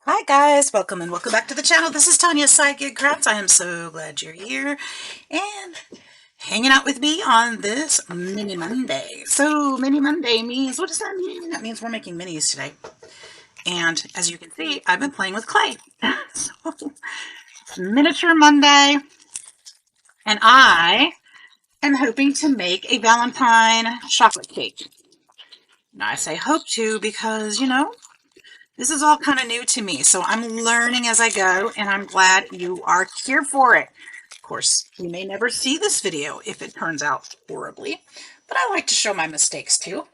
Hi guys, welcome and welcome back to the channel. This is Tanya Sidegigcrafts. I am so glad you're here and hanging out with me on this mini Monday. So mini Monday means, what does that mean? That means we're making minis today. And as you can see, I've been playing with clay. So it's miniature Monday and I am hoping to make a Valentine chocolate cake. Now I say hope to because, this is all kind of new to me, so I'm learning as I go, and I'm glad you are here for it. Of course, you may never see this video if it turns out horribly, but I like to show my mistakes too.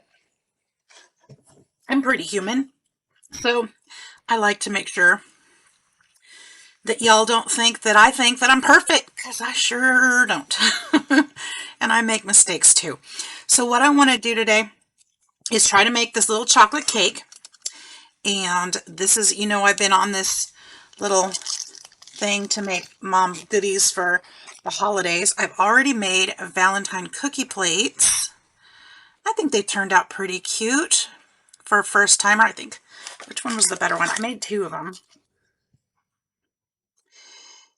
I'm pretty human, so I like to make sure that y'all don't think that I think that I'm perfect, because I sure don't. And I make mistakes too. So what I want to do today is try to make this little chocolate cake. And this is, I've been on this little thing to make mom goodies for the holidays. I've already made Valentine cookie plates. I think they turned out pretty cute for a first timer. I think, which one was the better one? I made two of them.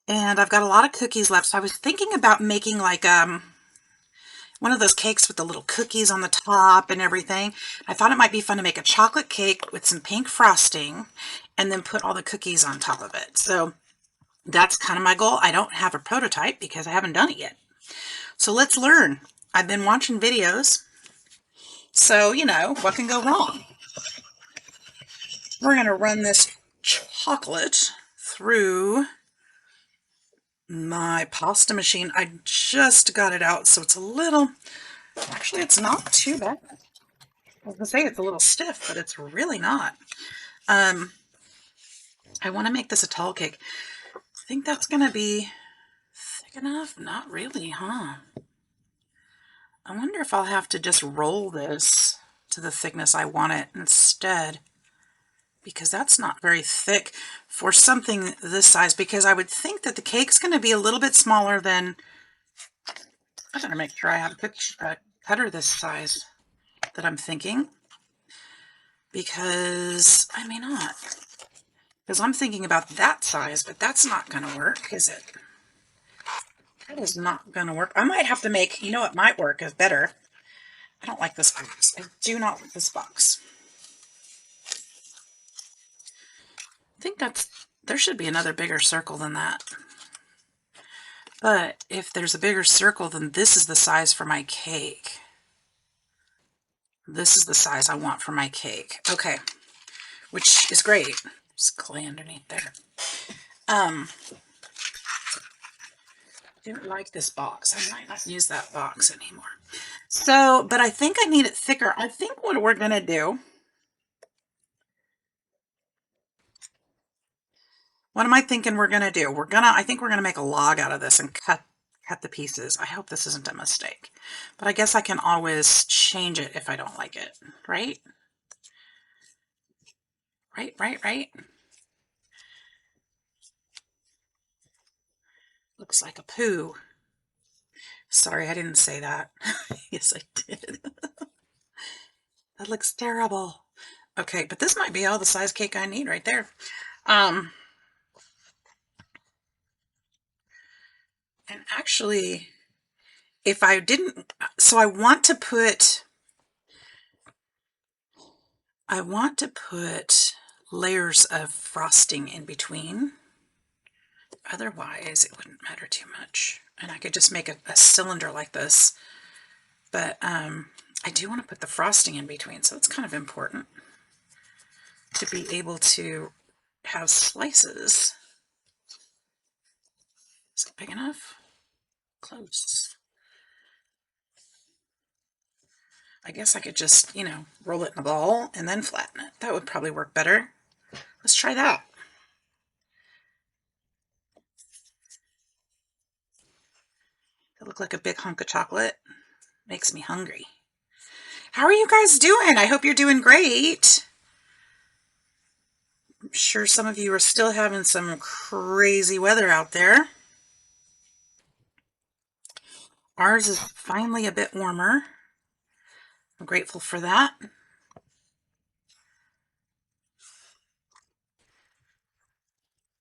And I've got a lot of cookies left. So I was thinking about making like one of those cakes with the little cookies on the top and everything. I thought it might be fun to make a chocolate cake with some pink frosting and then put all the cookies on top of it. So that's kind of my goal. I don't have a prototype because I haven't done it yet. So let's learn. I've been watching videos, so what can go wrong? We're going to run this chocolate through my pasta machine. I just got it out, so it's a little, actually it's not too bad. I was going to say it's a little stiff, but it's really not. I want to make this a tall cake. I think that's going to be thick enough. Not really, huh? I wonder if I'll have to just roll this to the thickness I want it instead, because that's not very thick for something this size, because I would think that the cake's going to be a little bit smaller than, I better make sure I have a cutter this size that I'm thinking, because I may not, because I'm thinking about that size, but that's not going to work, is it? That is not going to work. I might have to make, what might work is better. I don't like this box. I do not like this box. I think there should be another bigger circle than that. But if there's a bigger circle, then this is the size for my cake. This is the size I want for my cake. Okay, which is great. There's clay underneath there. Didn't like this box. I might not use that box anymore. So, but I think I need it thicker. I think what we're going to do, what am I thinking we're going to do? I think we're going to make a log out of this and cut the pieces. I hope this isn't a mistake, but I guess I can always change it if I don't like it, right? Right. Looks like a poo. Sorry, I didn't say that. Yes, I did. That looks terrible. Okay, but this might be all the size cake I need right there. And actually, if I didn't, so I want to put layers of frosting in between. Otherwise, it wouldn't matter too much. And I could just make a cylinder like this. But I do want to put the frosting in between, so it's kind of important to be able to have slices. Is it big enough? Close. I guess I could just, roll it in a ball and then flatten it. That would probably work better. Let's try that. It looked like a big hunk of chocolate. Makes me hungry. How are you guys doing? I hope you're doing great. I'm sure some of you are still having some crazy weather out there. Ours is finally a bit warmer. I'm grateful for that.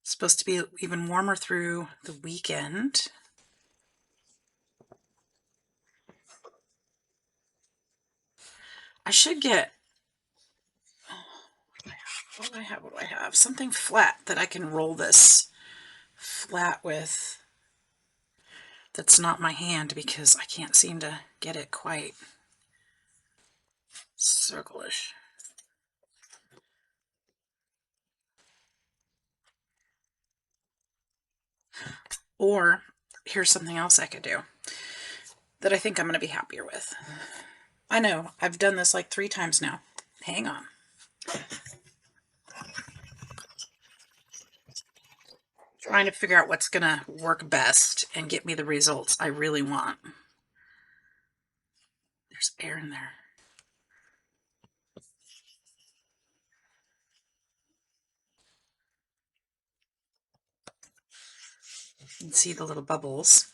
It's supposed to be even warmer through the weekend. I should get, what do I have? What do I have? Something flat that I can roll this flat with. That's not my hand because I can't seem to get it quite circle-ish. Or here's something else I could do that I think I'm going to be happier with. I know, I've done this like 3 times now. Hang on. Trying to figure out what's going to work best and get me the results I really want. There's air in there. You can see the little bubbles.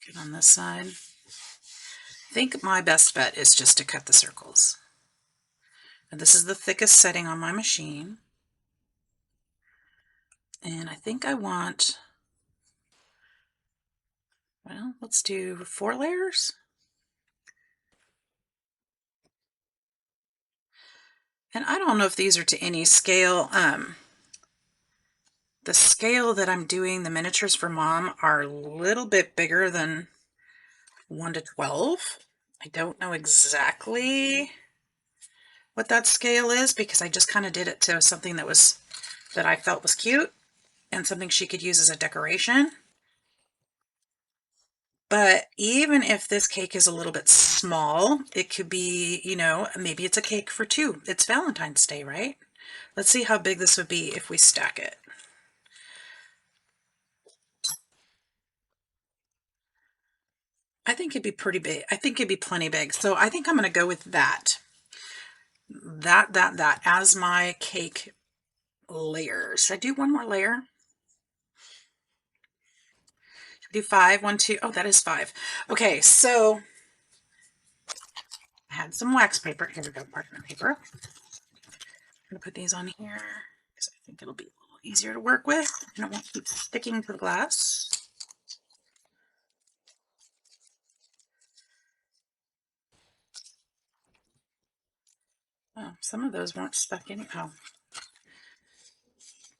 Get on this side. I think my best bet is just to cut the circles. And this is the thickest setting on my machine. And I think I want, well, let's do 4 layers. And I don't know if these are to any scale. The scale that I'm doing the miniatures for Mom are a little bit bigger than 1 to 12. I don't know exactly what that scale is because I just kind of did it to something that I felt was cute and something she could use as a decoration. But even if this cake is a little bit small, it could be, you know, maybe it's a cake for 2. It's Valentine's Day, right? Let's see how big this would be if we stack it. I think it'd be pretty big. I think it'd be plenty big. So I think I'm going to go with that. That as my cake layers. Should I do one more layer? Should we do 5? 1, 2. Oh, that is 5. Okay, so I had some wax paper. Here we go, parchment paper. I'm going to put these on here because I think it'll be a little easier to work with and it won't keep sticking to the glass. Oh, some of those weren't stuck in. Oh,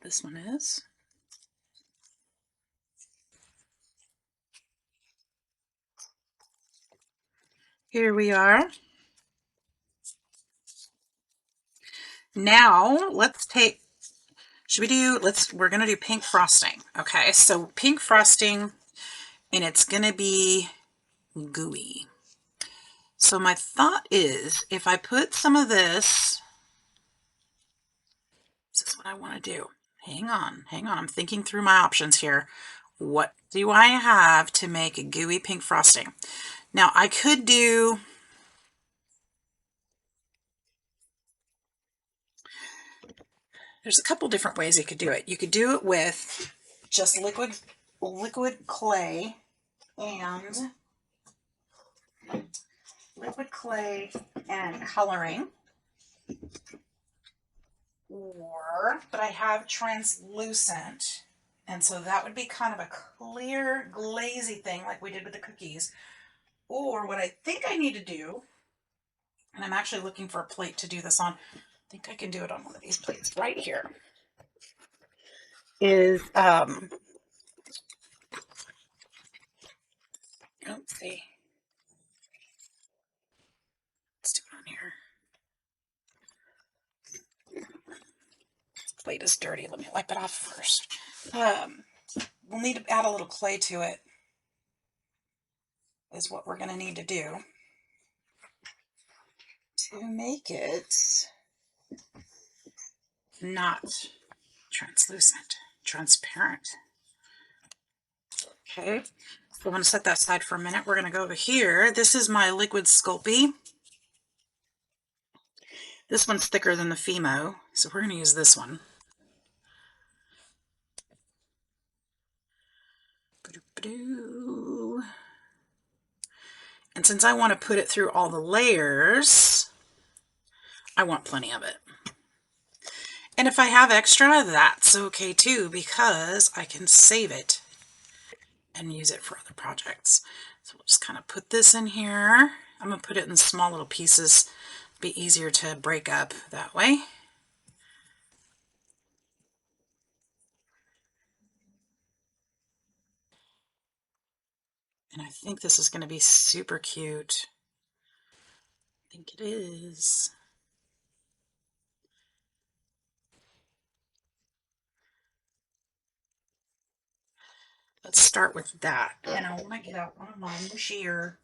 this one is. Here we are. Now let's take, we're going to do pink frosting. Okay, so pink frosting, and it's going to be gooey. So my thought is if I put some of this is what I want to do. Hang on. I'm thinking through my options here. What do I have to make a gooey pink frosting? Now I could do, there's a couple different ways you could do it. You could do it with just liquid clay and coloring. But I have translucent, and so that would be kind of a clear glazy thing like we did with the cookies. Or what I think I need to do, and I'm actually looking for a plate to do this on, I think I can do it on one of these plates right here, is let's see, let's do it on here. This plate is dirty. Let me wipe it off first. We'll need to add a little clay to it, is what we're going to need to do to make it not translucent, transparent. Okay, so I'm going to set that aside for a minute. We're going to go over here. This is my liquid Sculpey. This one's thicker than the Fimo, so we're going to use this one. And since I want to put it through all the layers, I want plenty of it. And if I have extra, that's okay too, because I can save it and use it for other projects. So we'll just kind of put this in here. I'm going to put it in small little pieces. Be easier to break up that way. And I think this is going to be super cute. I think it is. Let's start with that. And I want to get out one of my mushier.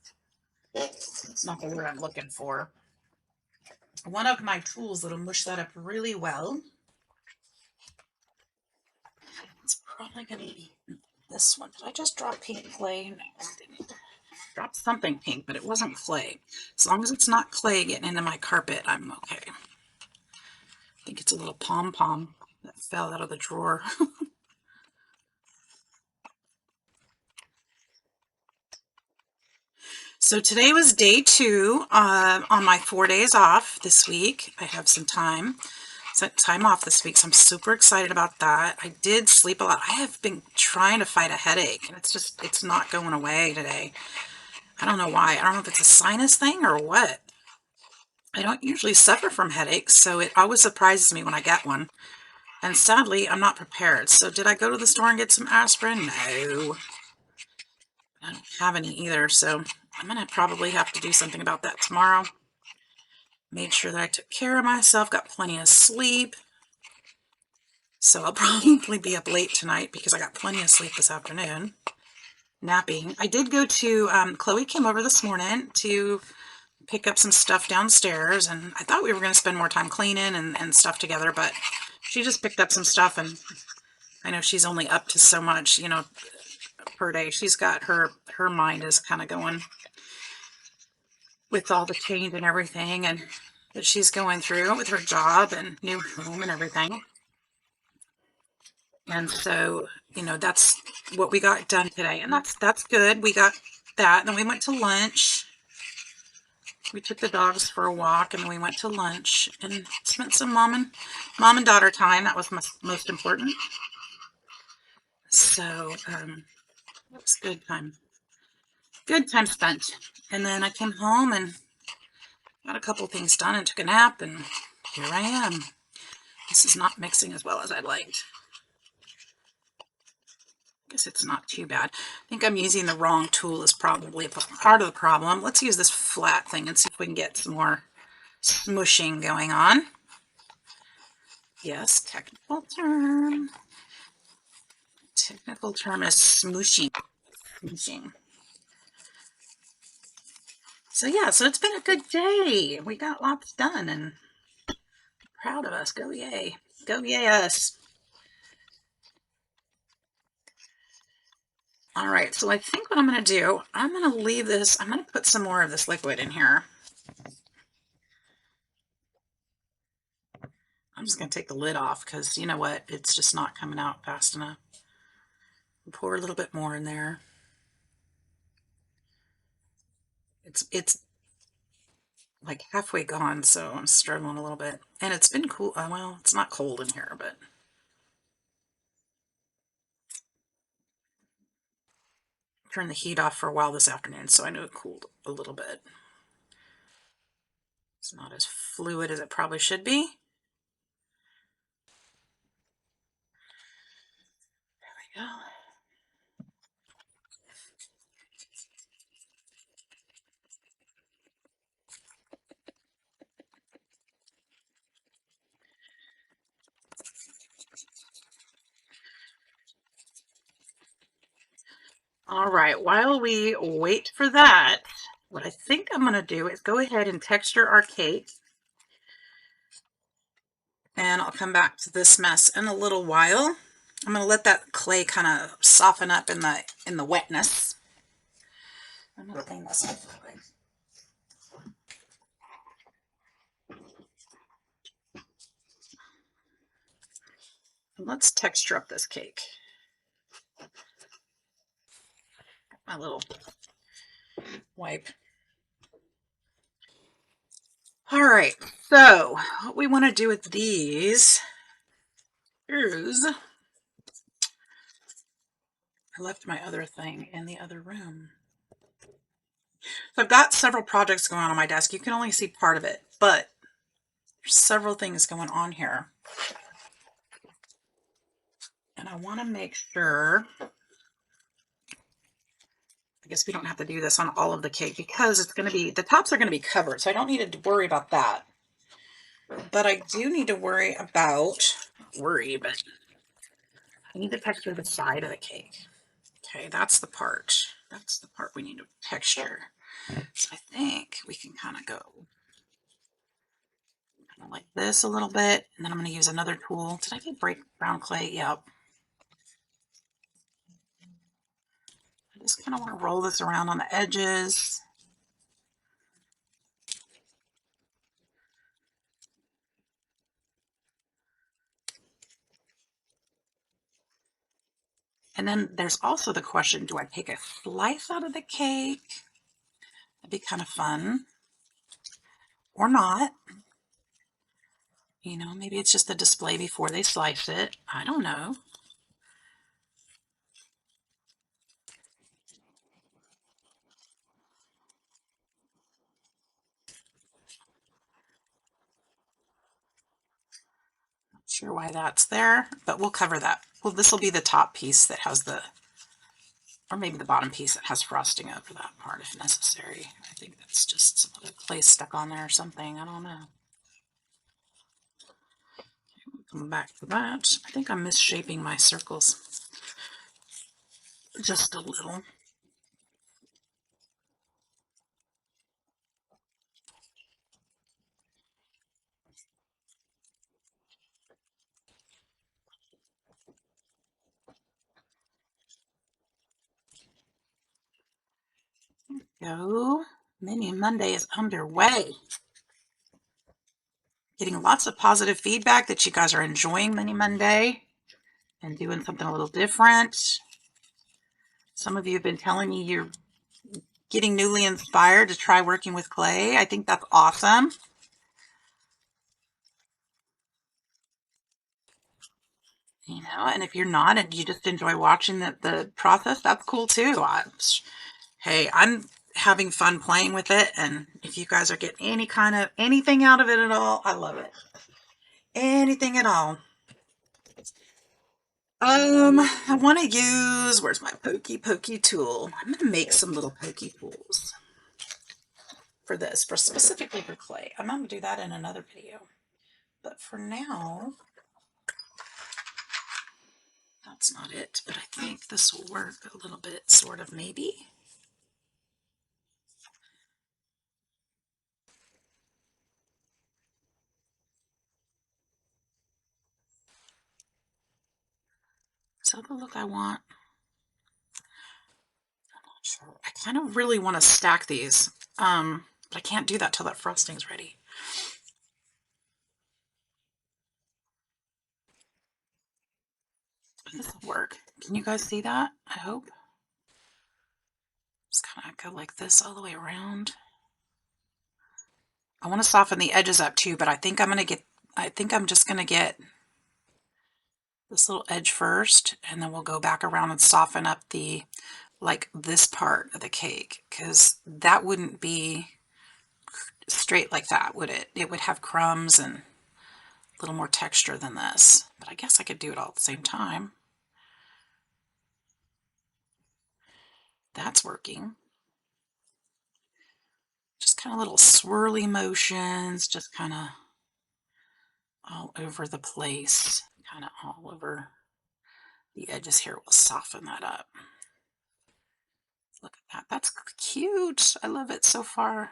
It's not the word I'm looking for. One of my tools that'll mush that up really well. It's probably going to be this one. Did I just drop pink clay? No, I didn't. Dropped something pink, but it wasn't clay. As long as it's not clay getting into my carpet, I'm okay. I think it's a little pom-pom that fell out of the drawer. So today was day 2 on my 4 days off this week. I have some time off this week, so I'm super excited about that. I did sleep a lot. I have been trying to fight a headache, and it's not going away today. I don't know why. I don't know if it's a sinus thing or what. I don't usually suffer from headaches, so it always surprises me when I get one. And sadly, I'm not prepared. So did I go to the store and get some aspirin? No. I don't have any either, so I'm going to probably have to do something about that tomorrow. Made sure that I took care of myself, got plenty of sleep. So I'll probably be up late tonight because I got plenty of sleep this afternoon. Napping. I did go to, Chloe came over this morning to pick up some stuff downstairs, and I thought we were going to spend more time cleaning and stuff together, but she just picked up some stuff, and I know she's only up to so much, you know, per day. She's got her mind is kind of going with all the change and everything and that she's going through with her job and new home and everything. And so, you know, that's what we got done today, and that's good. We got that, and then we went to lunch. We took the dogs for a walk, and then we went to lunch and spent some mom and daughter time. That was most important. So that was good time. Good time spent. And then I came home and got a couple things done and took a nap, and here I am. This is not mixing as well as I'd liked. I guess it's not too bad. I think I'm using the wrong tool is probably part of the problem. Let's use this flat thing and see if we can get some more smushing going on. Yes, technical term. Technical term is smooshing. Smooshing. So yeah, so it's been a good day. We got lots done and proud of us. Go yay. Go yay us. All right, so I think what I'm going to do, I'm going to leave this, I'm going to put some more of this liquid in here. I'm just going to take the lid off because you know what, it's just not coming out fast enough. Pour a little bit more in there. It's like halfway gone, so I'm struggling a little bit. And it's been cool. Well, it's not cold in here, but turn the heat off for a while this afternoon, so I know it cooled a little bit. It's not as fluid as it probably should be. There we go. All right, while we wait for that, what I think I'm going to do is go ahead and texture our cake. And I'll come back to this mess in a little while. I'm going to let that clay kind of soften up in the wetness. I'm going to clean this up real quick. Let's texture up this cake. My little wipe. All right, so what we want to do with these is, I left my other thing in the other room. So I've got several projects going on my desk. You can only see part of it, but there's several things going on here. And I want to make sure, I guess we don't have to do this on all of the cake because it's going to be, the tops are going to be covered. So I don't need to worry about that. But I do need to worry about, but I need to texture the side of the cake. Okay, that's the part. That's the part we need to texture. So I think we can kind of go like this a little bit, and then I'm going to use another tool. Did I get brown clay? Yep. I just kind of want to roll this around on the edges. And then there's also the question, do I take a slice out of the cake? That'd be kind of fun. Or not. You know, maybe it's just a display before they slice it. I don't know. Not sure why that's there, but we'll cover that. Well, this will be the top piece that has the, or maybe the bottom piece that has frosting over that part if necessary. I think that's just some other clay stuck on there or something. I don't know. Come back to that. I think I'm misshaping my circles just a little. Go. Mini Monday is underway. Getting lots of positive feedback that you guys are enjoying Mini Monday and doing something a little different. Some of you have been telling me you're getting newly inspired to try working with clay. I think that's awesome. You know, and if you're not and you just enjoy watching the process, that's cool too. Hey, I'm having fun playing with it, and if you guys are getting any kind of anything out of it at all, I love it. Anything at all. I want to use, where's my pokey tool? I'm going to make some little pokey tools for this, for specifically for clay. I'm going to do that in another video. But for now, that's not it. But I think this will work a little bit, sort of, maybe. Is that the look I want? I'm not sure. I kind of really want to stack these, but I can't do that till that frosting's ready. This will work. Can you guys see that? I hope. Just kind of go like this all the way around. I want to soften the edges up too, but I think I'm just going to get this little edge first, and then we'll go back around and soften up the, like this part of the cake, because that wouldn't be straight like that, would it? It would have crumbs and a little more texture than this, but I guess I could do it all at the same time. That's working. Just kind of little swirly motions, just kind of all over the place, kind of all over the edges here. Will soften that up. Look at that. That's cute. I love it so far.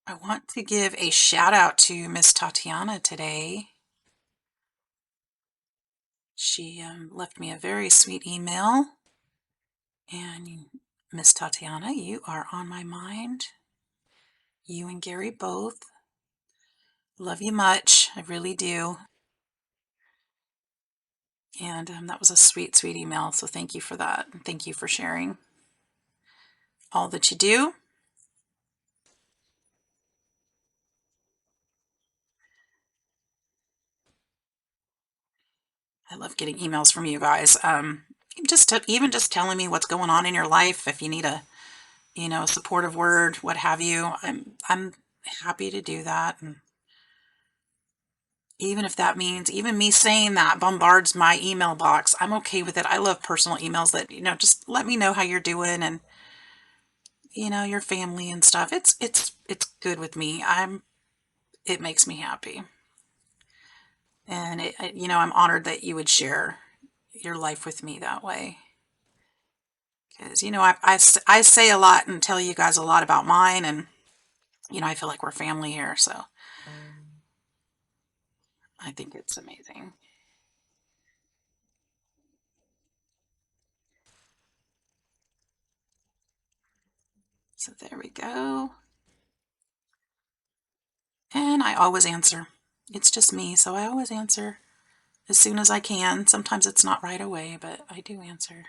I want to give a shout out to Miss Tatiana today. She left me a very sweet email. And Miss Tatiana, you are on my mind. You and Gary both. Love you much. I really do. And that was a sweet, sweet email. So thank you for that. And thank you for sharing all that you do. I love getting emails from you guys. Even just telling me what's going on in your life. If you need a, a supportive word, what have you, I'm happy to do that. And even if that means even me saying that bombards my email box, I'm okay with it. I love personal emails that, just let me know how you're doing and, your family and stuff. It's good with me. It makes me happy. And I'm honored that you would share your life with me that way. Because, I say a lot and tell you guys a lot about mine, and, I feel like we're family here, so I think it's amazing. So there we go. And I always answer. It's just me, so I always answer as soon as I can. Sometimes it's not right away, but I do answer.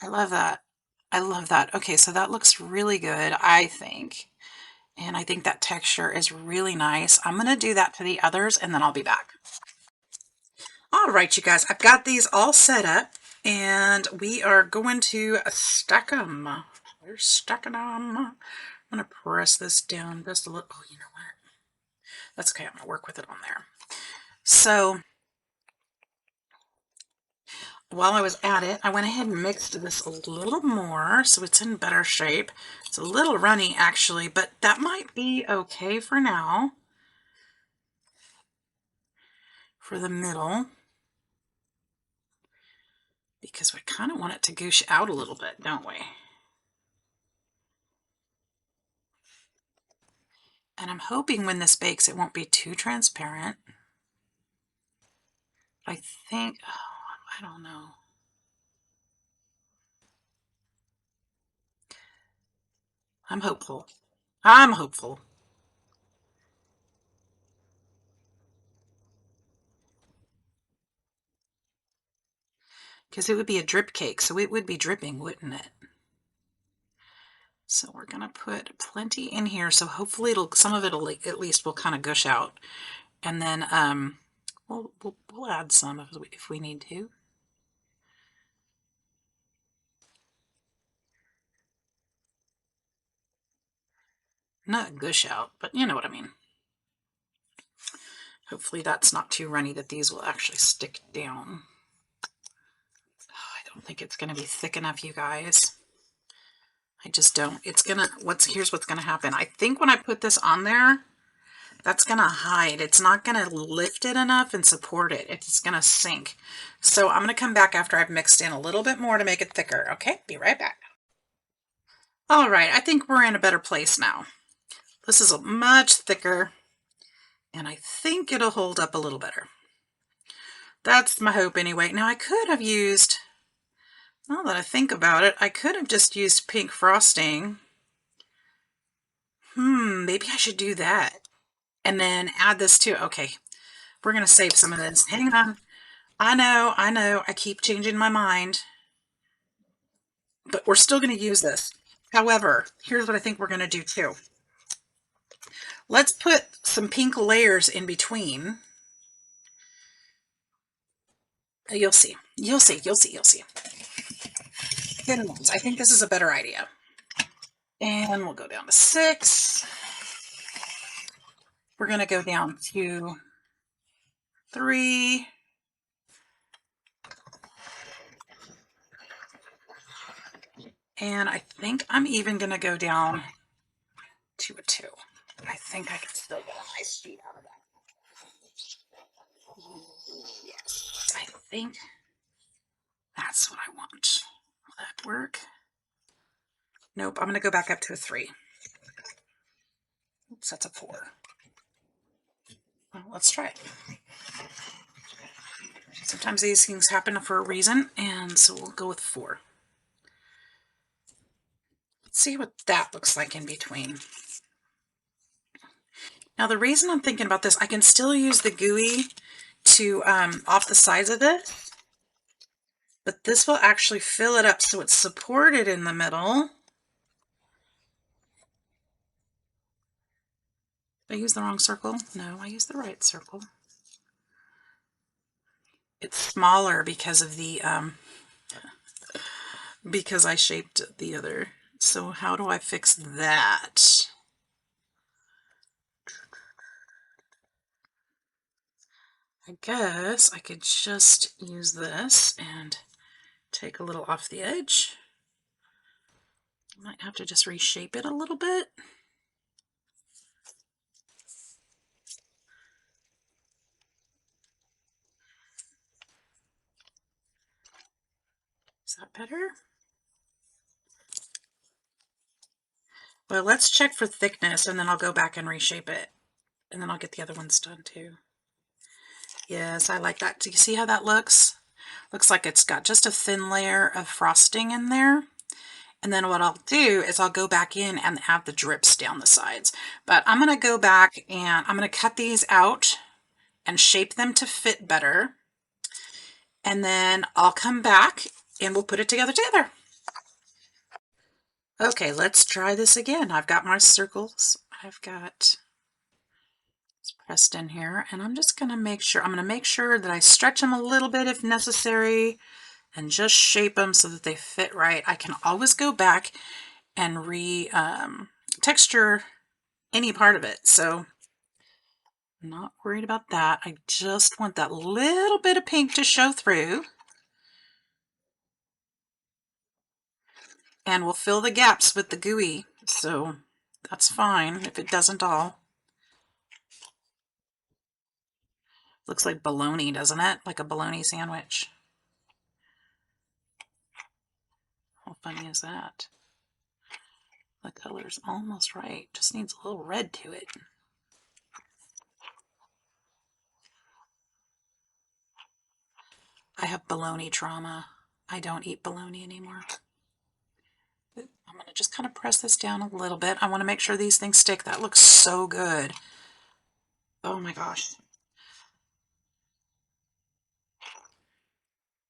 I love that. I love that. Okay, so that looks really good, I think. And I think that texture is really nice. I'm going to do that to the others, and then I'll be back. All right, you guys, I've got these all set up, and we are going to stack them. We're stacking them. I'm going to press this down just a little. Oh, you know what? That's okay. I'm going to work with it on there. So while I was at it, I went ahead and mixed this a little more so it's in better shape. It's a little runny actually, but that might be okay for now. For the middle, because we kind of want it to goosh out a little bit, don't we? And I'm hoping when this bakes it won't be too transparent. I think, oh, I don't know. I'm hopeful. I'm hopeful. Because it would be a drip cake, so it would be dripping, wouldn't it? So we're going to put plenty in here, so hopefully some of it'll at least will kind of gush out. And then we'll add some if we need to. Not gush out, but you know what I mean. Hopefully that's not too runny, that these will actually stick down. Oh, I don't think it's going to be thick enough, you guys. I just don't. Here's what's gonna happen. I think when I put this on there, that's gonna hide. It's not gonna lift it enough and support it. It's gonna sink. So I'm gonna come back after I've mixed in a little bit more to make it thicker. Okay, be right back. All right, I think we're in a better place now. This is much thicker, and I think it'll hold up a little better. That's my hope anyway. Now I could have used, now that I think about it, I could have just used pink frosting. Maybe I should do that. And then add this too. Okay, we're going to save some of this. Hang on. I know. I keep changing my mind. But we're still going to use this. However, here's what I think we're going to do too. Let's put some pink layers in between. You'll see. You'll see. You'll see. You'll see. Thin ones. I think this is a better idea. And we'll go down to 6. We're going to go down to 3. And I think I'm even going to go down to a 2. I think I can still get a nice sheet out of that. Yes, I think that's what I want. Will that work? Nope, I'm going to go back up to a 3. Oops, that's a 4. Well, let's try it. Sometimes these things happen for a reason, and so we'll go with 4. Let's see what that looks like in between. Now the reason I'm thinking about this, I can still use the gooey to off the sides of it, but this will actually fill it up so it's supported in the middle. I use the wrong circle? No, I used the right circle. It's smaller because of the, because I shaped the other. So how do I fix that? I guess I could just use this and take a little off the edge. I might have to just reshape it a little bit. Is that better? Well, let's check for thickness and then I'll go back and reshape it. And then I'll get the other ones done too. Yes, I like that. Do you see how that looks? Looks like it's got just a thin layer of frosting in there. And then what I'll do is I'll go back in and add the drips down the sides. But I'm going to go back and I'm going to cut these out and shape them to fit better. And then I'll come back and we'll put it together. Okay, let's try this again. I've got my circles. I've got it's pressed in here, and I'm just going to make sure, that I stretch them a little bit if necessary and just shape them so that they fit right. I can always go back and texture any part of it, so I'm not worried about that. I just want that little bit of pink to show through. And we'll fill the gaps with the gooey, so that's fine if it doesn't all. Looks like bologna, doesn't it? Like a bologna sandwich. How funny is that? The color's almost right. Just needs a little red to it. I have bologna trauma. I don't eat bologna anymore. I'm going to just kind of press this down a little bit. I want to make sure these things stick. That looks so good. Oh my gosh.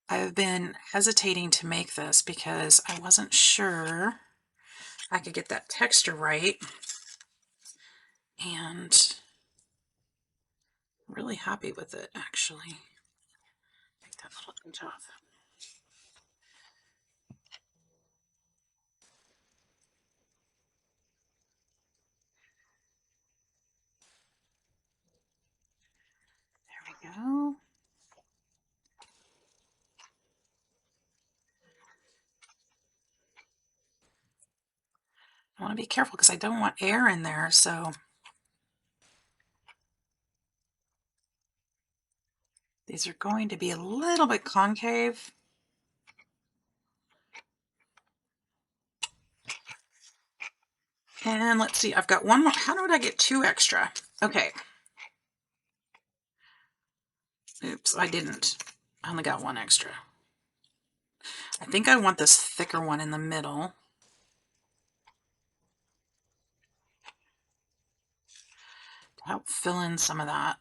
I've been hesitating to make this because I wasn't sure I could get that texture right. And I'm really happy with it, actually. Take that little inch off. There we go. I want to be careful because I don't want air in there, so these are going to be a little bit concave. And let's see, I've got one more. How did I get 2 extra? Okay. Oops, I didn't. I only got 1 extra. I think I want this thicker one in the middle. To help fill in some of that.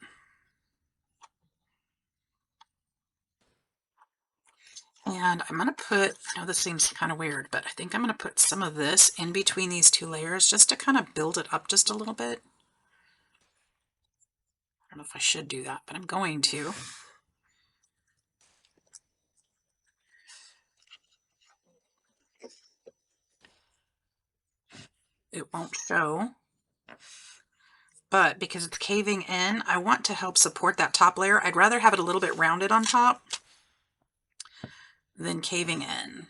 And I'm going to put, I know this seems kind of weird, but I think I'm going to put some of this in between these 2 layers just to kind of build it up just a little bit. I don't know if I should do that, but I'm going to. It won't show. But because it's caving in, I want to help support that top layer. I'd rather have it a little bit rounded on top than caving in.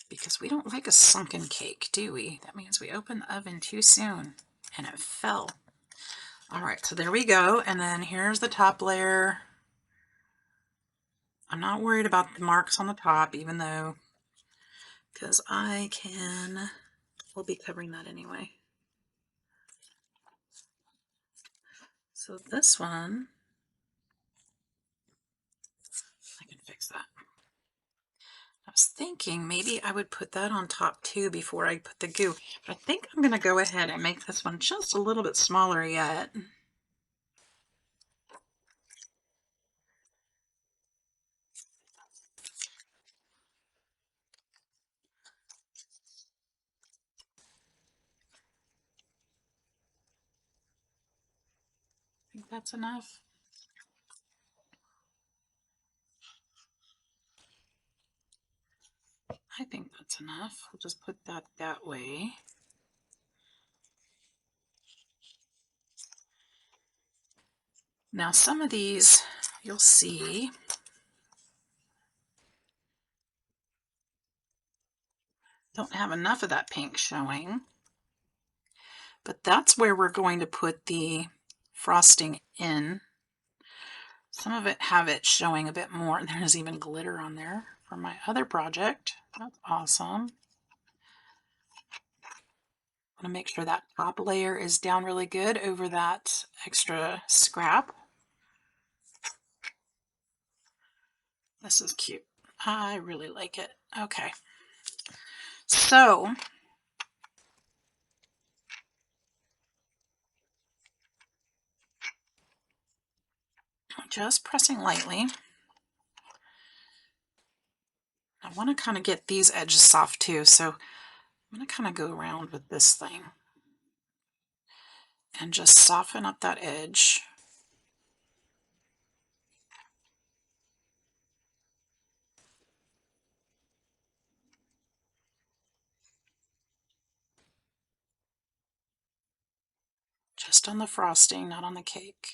Because we don't like a sunken cake, do we? That means we opened the oven too soon and it fell. All right, so there we go. And then here's the top layer. I'm not worried about the marks on the top, even though, because we'll be covering that anyway. So this one, I can fix that. I was thinking maybe I would put that on top too before I put the goo. But I think I'm going to go ahead and make this one just a little bit smaller yet. that's enough. I think that's enough. We'll just put that that way. Now some of these, you'll see, don't have enough of that pink showing, but that's where we're going to put the frosting in. Some of it have it showing a bit more. There's even glitter on there for my other project. That's awesome. I want to make sure that top layer is down really good over that extra scrap. This is cute. I really like it. Okay. So just pressing lightly. I want to kind of get these edges soft too, so I'm going to kind of go around with this thing and just soften up that edge. Just on the frosting, not on the cake.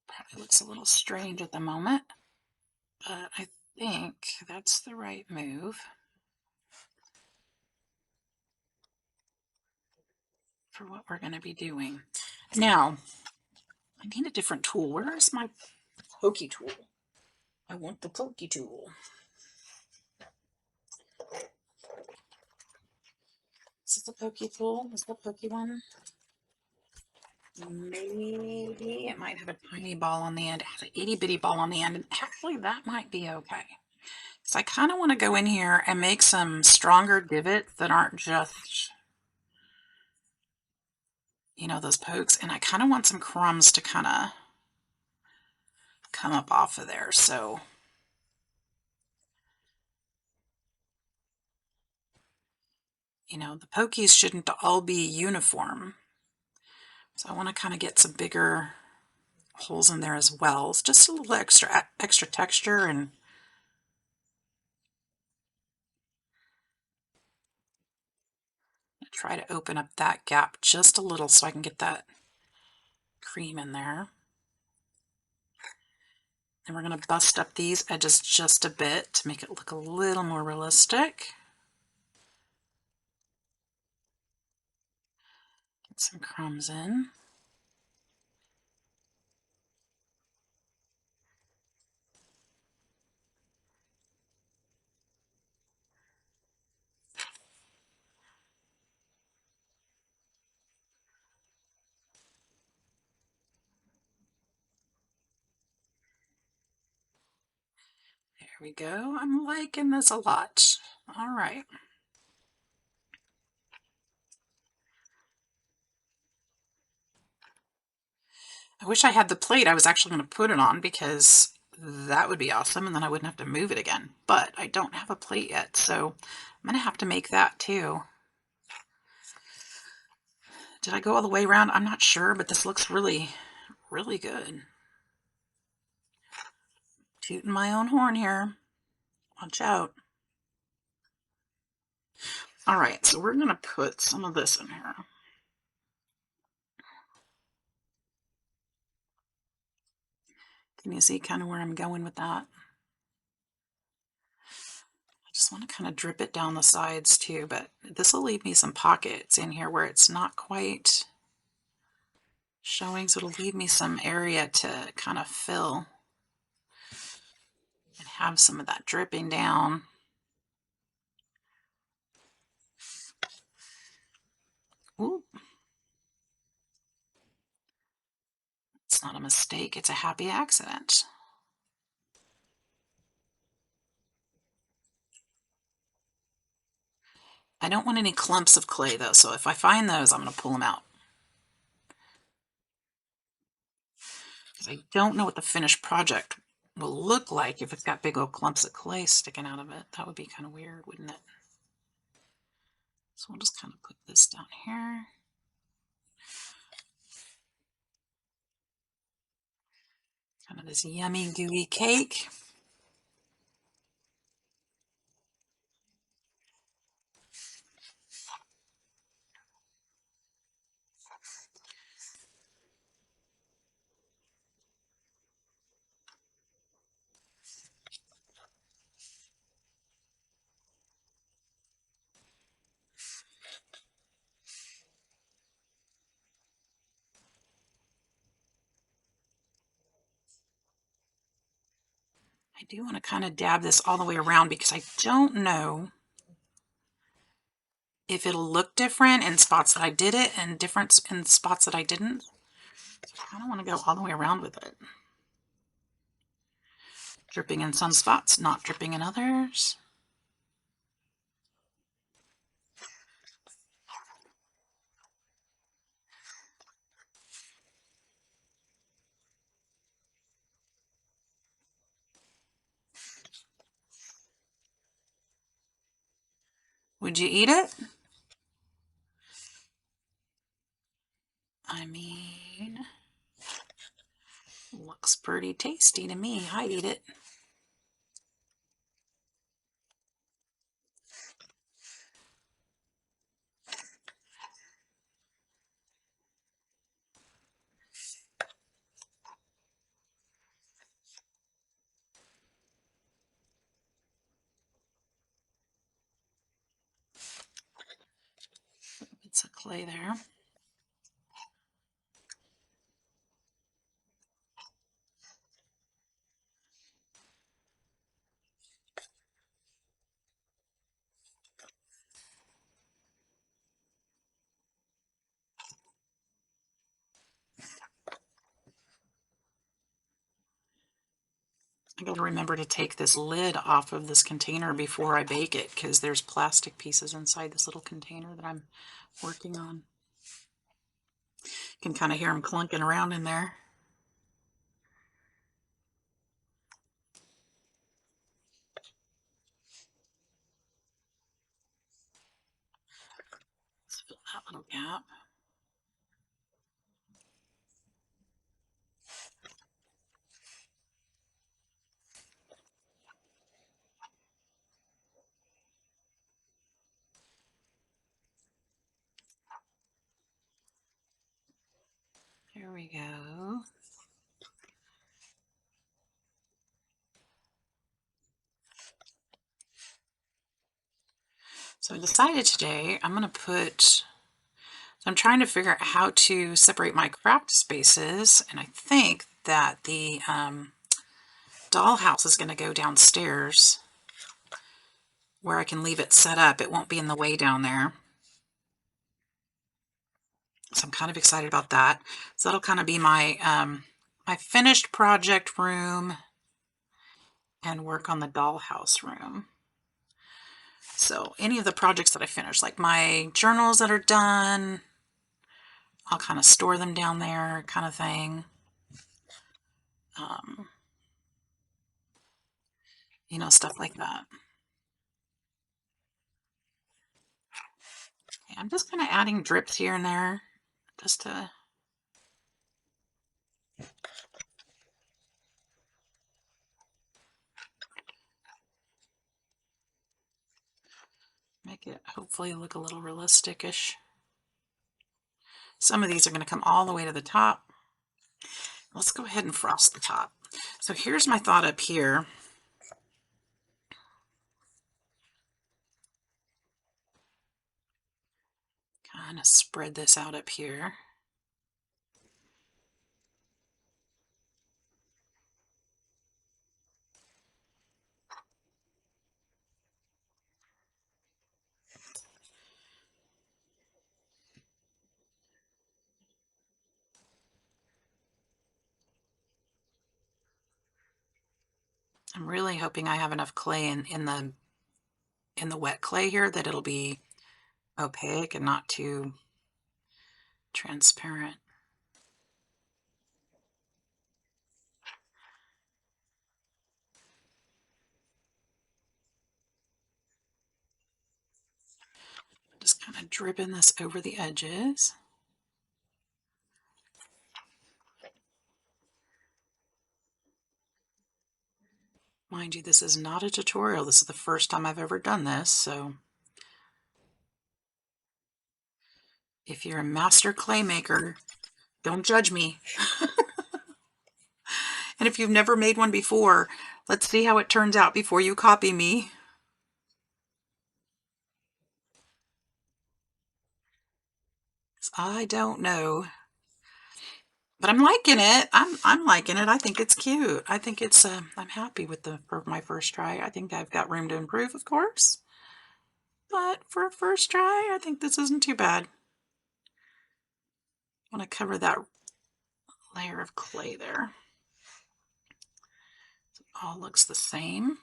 Probably looks a little strange at the moment, but I think that's the right move for what we're going to be doing. Now, I need a different tool. Where is my pokey tool? I want the pokey tool. Is it the pokey tool? Is the pokey one? Maybe it might have a tiny ball on the end. It has an itty bitty ball on the end, and actually that might be okay. So I kind of want to go in here and make some stronger divots that aren't just, you know, those pokes, and I kind of want some crumbs to kind of come up off of there. So you know, the pokies shouldn't all be uniform. So I want to kind of get some bigger holes in there as well. It's just a little extra texture, and try to open up that gap just a little so I can get that cream in there. And we're going to bust up these edges just a bit to make it look a little more realistic. Get some crumbs in. There we go. I'm liking this a lot. All right. I wish I had the plate I was actually going to put it on, because that would be awesome, and then I wouldn't have to move it again. But I don't have a plate yet, so I'm going to have to make that too. Did I go all the way around? I'm not sure, but this looks really, really good. Tooting my own horn here. Watch out. All right, so we're going to put some of this in here. Can you see kind of where I'm going with that? I just want to kind of drip it down the sides too, but this will leave me some pockets in here where it's not quite showing, so it'll leave me some area to kind of fill and have some of that dripping down. Ooh. It's not a mistake, it's a happy accident. I don't want any clumps of clay though, so if I find those, I'm going to pull them out. Because I don't know what the finished project will look like if it's got big old clumps of clay sticking out of it. That would be kind of weird, wouldn't it? So we'll just kind of put this down here. Kind of this yummy, gooey cake. I do want to kind of dab this all the way around because I don't know if it'll look different in spots that I did it and different in spots that I didn't. So I kind of want to go all the way around with it. Dripping in some spots, not dripping in others. Would you eat it? I mean, looks pretty tasty to me. I'd eat it. Bits of clay there. I gotta remember to take this lid off of this container before I bake it because there's plastic pieces inside this little container that I'm working on. You can kind of hear them clunking around in there. Let's fill that little gap. There we go. So I decided today I'm going to put, I'm trying to figure out how to separate my craft spaces, and I think that the dollhouse is going to go downstairs where I can leave it set up. It won't be in the way down there. So I'm kind of excited about that. So that'll kind of be my my finished project room and work on the dollhouse room. So any of the projects that I finish, like my journals that are done, I'll kind of store them down there, kind of thing. You know, stuff like that. Okay, I'm just kind of adding drips here and there just to make it hopefully look a little realistic-ish. Some of these are going to come all the way to the top. Let's go ahead and frost the top. So here's my thought up here. Kind of spread this out up here. I'm really hoping I have enough clay in the wet clay here that it'll be opaque and not too transparent. Just kind dripping this over the edges. Mind you, this is not a tutorial. This is the first time I've ever done this, so if you're a master clay maker, don't judge me. And if you've never made one before, let's see how it turns out before you copy me. I don't know. But I'm liking it. I'm liking it. I think it's cute. I think it's I'm happy with for my first try. I think I've got room to improve, of course. But for a first try, I think this isn't too bad. I want to cover that layer of clay there. So it all looks the same.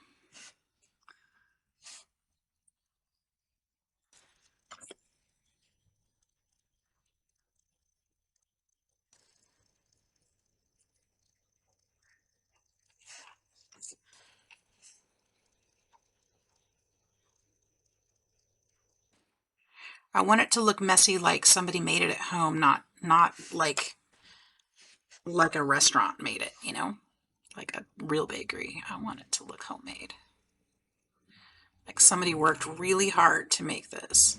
I want it to look messy like somebody made it at home, not like a restaurant made it, you know? Like a real bakery. I want it to look homemade. Like somebody worked really hard to make this.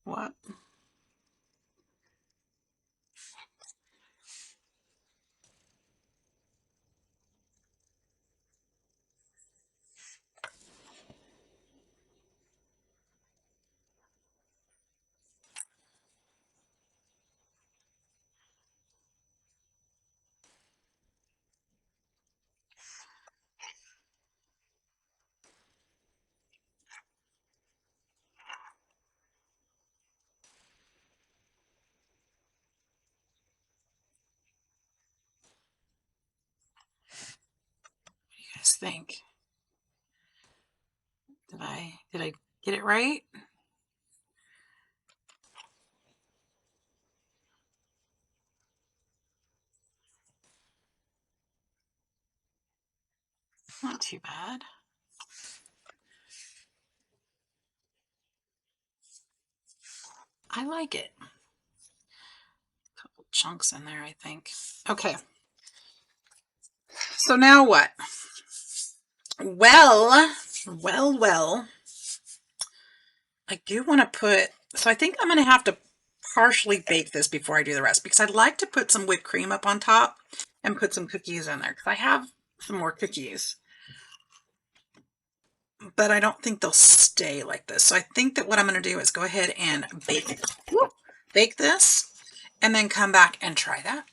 What? What do you guys think? Did I get it right? Not too bad. I like it. A couple chunks in there, I think. Okay. So now what? Well. I do want to put, so I think I'm going to have to partially bake this before I do the rest because I'd like to put some whipped cream up on top and put some cookies in there because I have some more cookies. But I don't think they'll stay like this. So I think that what I'm going to do is go ahead and bake this and then come back and try that.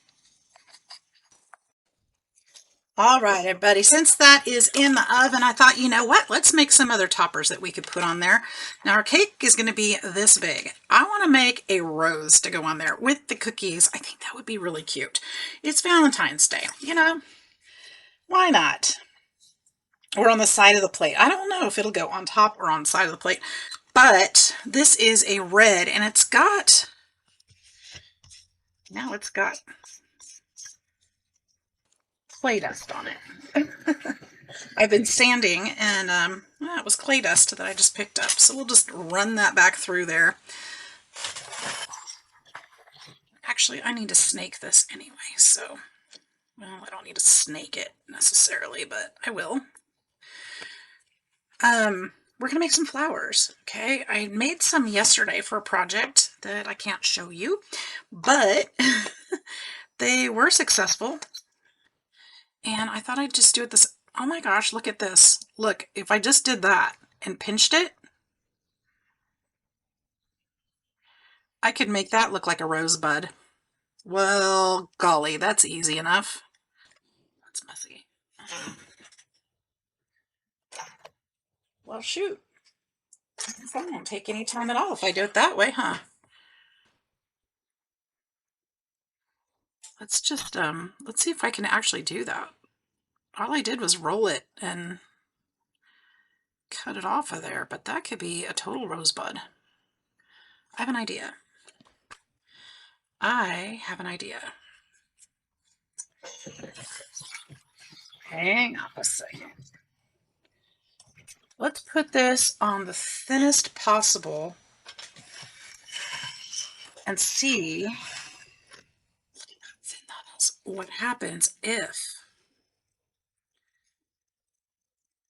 All right, everybody, since that is in the oven, I thought, you know what, let's make some other toppers that we could put on there. Now, our cake is going to be this big. I want to make a rose to go on there with the cookies. I think that would be really cute. It's Valentine's Day, you know, why not? Or on the side of the plate. I don't know if it'll go on top or on the side of the plate, but this is a red, and it's got clay dust on it. I've been sanding, and well, it was clay dust that I just picked up. So we'll just run that back through there. Actually, I need to snake this anyway, so, well, I don't need to snake it necessarily, but I will. We're going to make some flowers, okay? I made some yesterday for a project that I can't show you, but they were successful. And I thought I'd just do it this, oh my gosh, look at this. Look, if I just did that and pinched it, I could make that look like a rosebud. Well, golly, that's easy enough. That's messy. Well, shoot. That won't take any time at all if I do it that way, huh? Let's just, let's see if I can actually do that. All I did was roll it and cut it off of there, but that could be a total rosebud. I have an idea. Hang on a second. Let's put this on the thinnest possible and see what happens if.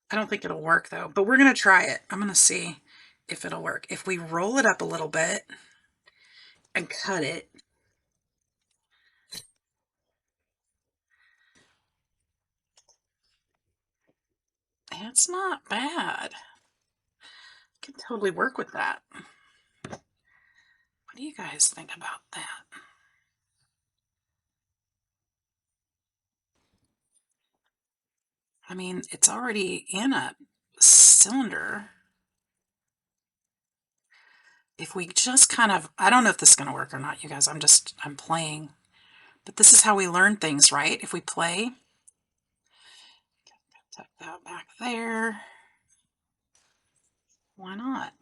I don't think it'll work though, but we're going to try it. I'm going to see if it'll work. If we roll it up a little bit and cut it, it's not bad. I can totally work with that. What do you guys think about that? I mean, it's already in a cylinder. If we just kind of, I don't know if this is going to work or not, you guys. I'm playing. But this is how we learn things, right? If we play. Tuck that back there. Why not?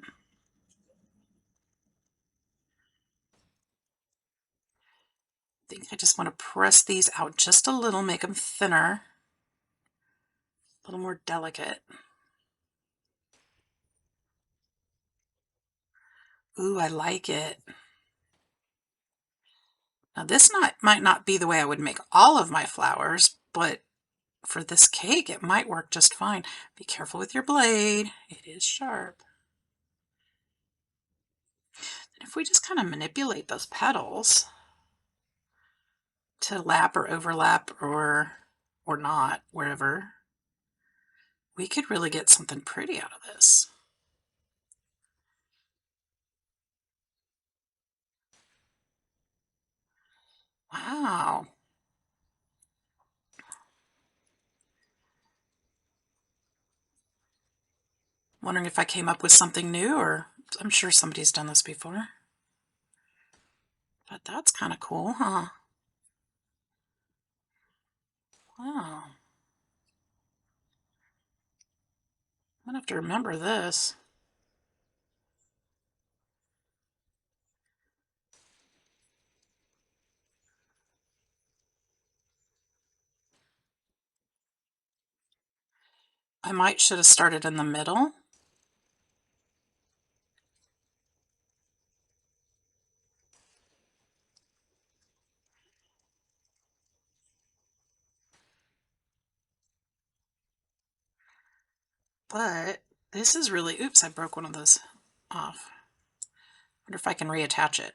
I think I just want to press these out just a little, make them thinner, a little more delicate. Ooh, I like it. Now this might not be the way I would make all of my flowers, but for this cake it might work just fine. Be careful with your blade. It is sharp. And if we just kind of manipulate those petals to lap or overlap or not, wherever, we could really get something pretty out of this. Wow. Wondering if I came up with something new, or I'm sure somebody's done this before. But that's kind of cool, huh? Wow. I'm gonna have to remember this. I might should have started in the middle. But this is really, oops, I broke one of those off. Wonder if I can reattach it.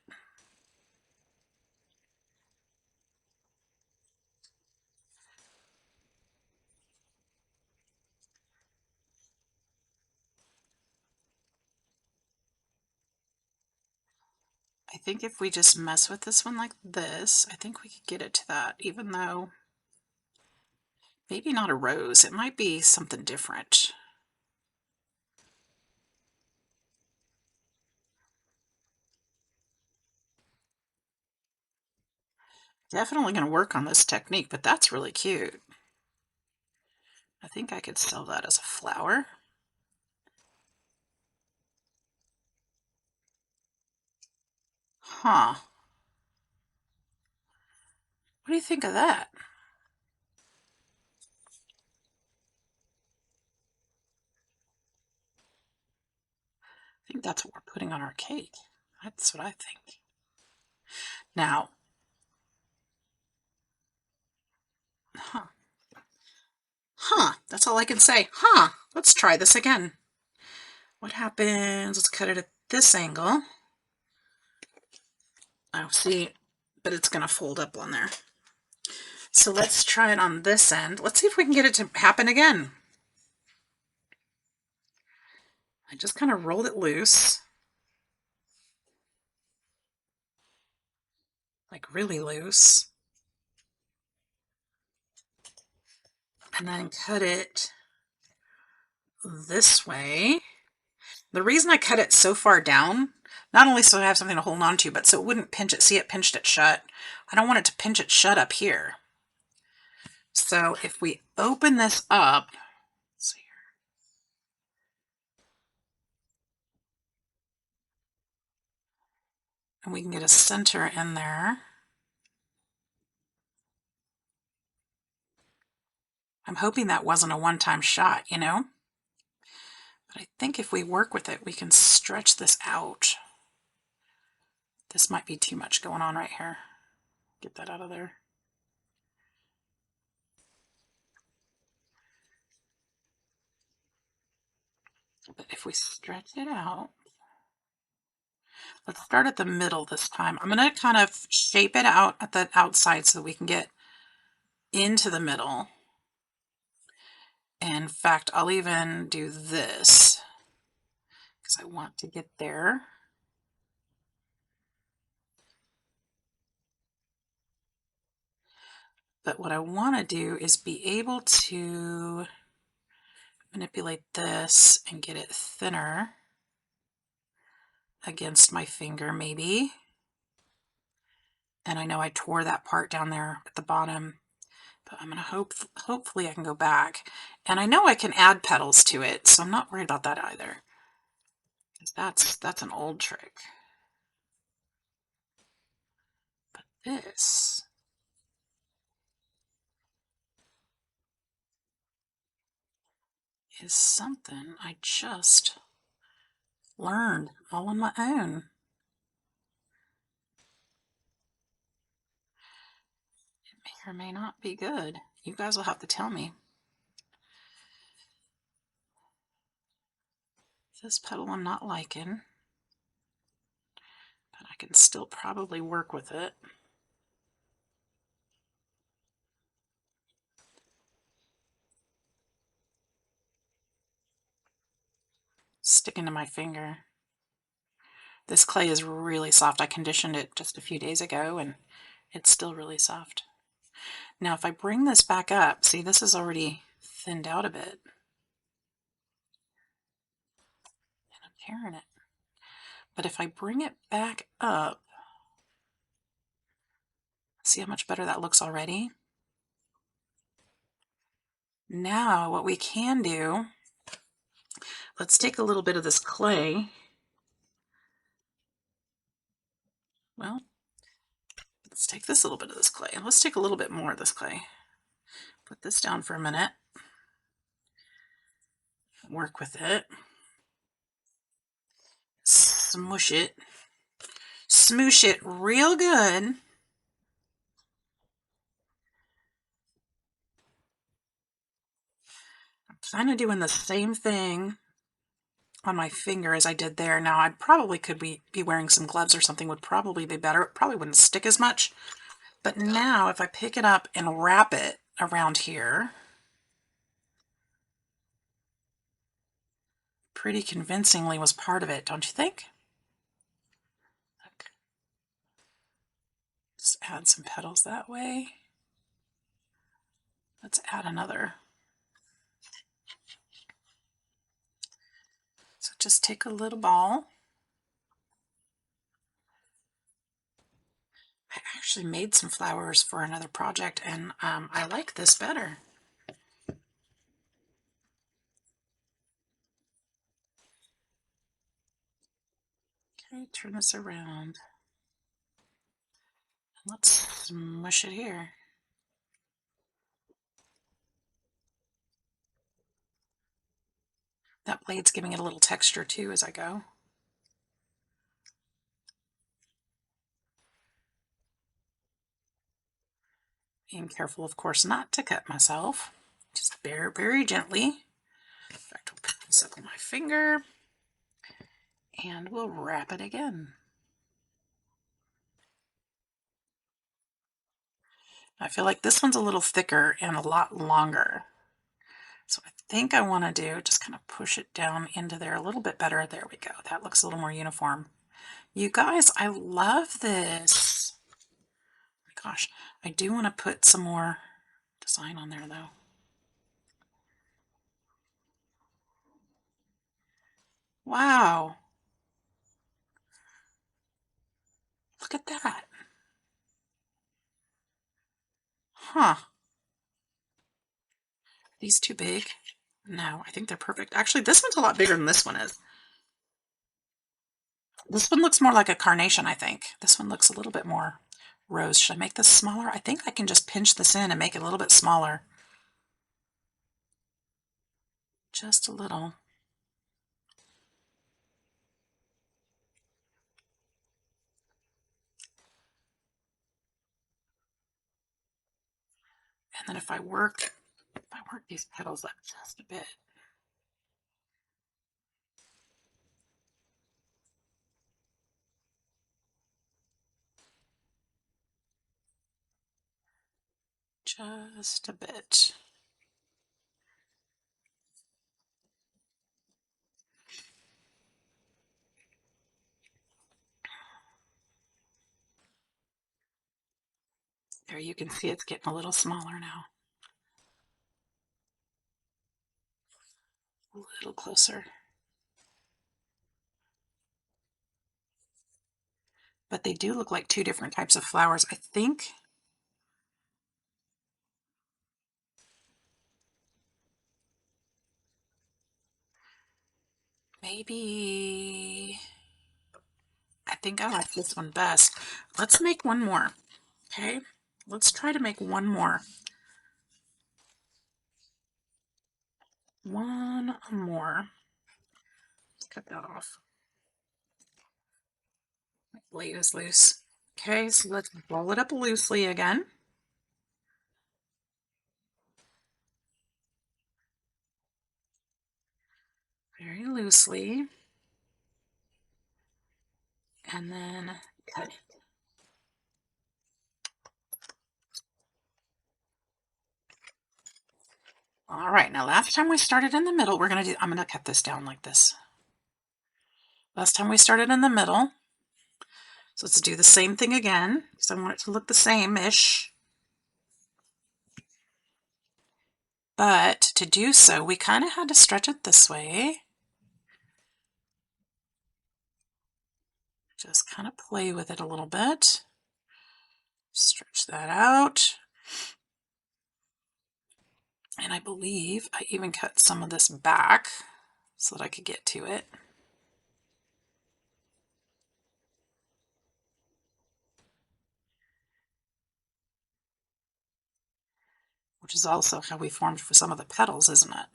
I think if we just mess with this one like this, I think we could get it to that, even though maybe not a rose. It might be something different. Definitely going to work on this technique, but that's really cute. I think I could sell that as a flower. Huh. What do you think of that? I think that's what we're putting on our cake. That's what I think. Now, that's all I can say. Let's try this again. What happens? Let's cut it at this angle. Oh, see, but it's going to fold up on there. So let's try it on this end. Let's see if we can get it to happen again. I just kind of rolled it loose. Like really loose. And then cut it this way. The reason I cut it so far down, not only so I have something to hold on to, but so it wouldn't pinch it. See, it pinched it shut. I don't want it to pinch it shut up here. So if we open this up, let's see here. And we can get a center in there. I'm hoping that wasn't a one-time shot, you know? But I think if we work with it, we can stretch this out. This might be too much going on right here. Get that out of there. But if we stretch it out, let's start at the middle this time. I'm going to kind of shape it out at the outside so we can get into the middle. In fact, I'll even do this because I want to get there. But what I want to do is be able to manipulate this and get it thinner against my finger maybe. And I know I tore that part down there at the bottom, but I'm going to hopefully I can go back. And I know I can add petals to it, so I'm not worried about that either. Because that's an old trick. But this is something I just learned all on my own. It may or may not be good. You guys will have to tell me. This petal I'm not liking, but I can still probably work with it. Sticking to my finger. This clay is really soft. I conditioned it just a few days ago and it's still really soft. Now if I bring this back up, see this is already thinned out a bit. And I'm tearing it. But if I bring it back up, see how much better that looks already? Now what we can do, let's take a little bit of this clay. Well, let's take this little bit of this clay. Let's take a little bit more of this clay. Put this down for a minute. Work with it. Smoosh it. Smoosh it real good. I'm kind of doing the same thing on my finger as I did there. Now I probably could be wearing some gloves or something, would probably be better. It probably wouldn't stick as much. But now if I pick it up and wrap it around here, pretty convincingly was part of it, don't you think? Look. Just add some petals that way. Let's add another. So just take a little ball. I actually made some flowers for another project and I like this better. Okay, turn this around. Let's smush it here. That blade's giving it a little texture too as I go. Being careful, of course, not to cut myself. Just very, very gently. In fact, I'll put this up on my finger and we'll wrap it again. I feel like this one's a little thicker and a lot longer. So I think I want to do, just kind of push it down into there a little bit better. There we go. That looks a little more uniform. You guys, I love this. Oh my gosh, I do want to put some more design on there though. Wow. Look at that. Huh. These too big? No, I think they're perfect. Actually, this one's a lot bigger than this one is. This one looks more like a carnation, I think. This one looks a little bit more rose. Should I make this smaller? I think I can just pinch this in and make it a little bit smaller. Just a little. And then if I work these petals up just a bit. Just a bit. There, you can see it's getting a little smaller now. A little closer. But they do look like two different types of flowers, I think. Maybe, I think I like this one best. Let's make one more, okay? Let's try to make one more. One more. Let's cut that off. My blade is loose. Okay, so let's roll it up loosely again. Very loosely. And then cut it. All right, now last time we started in the middle, I'm gonna cut this down like this. Last time we started in the middle. So let's do the same thing again, because I want it to look the same-ish. But to do so, we kind of had to stretch it this way. Just kind of play with it a little bit. Stretch that out. And I believe I even cut some of this back so that I could get to it. Which is also how we formed for some of the petals, isn't it?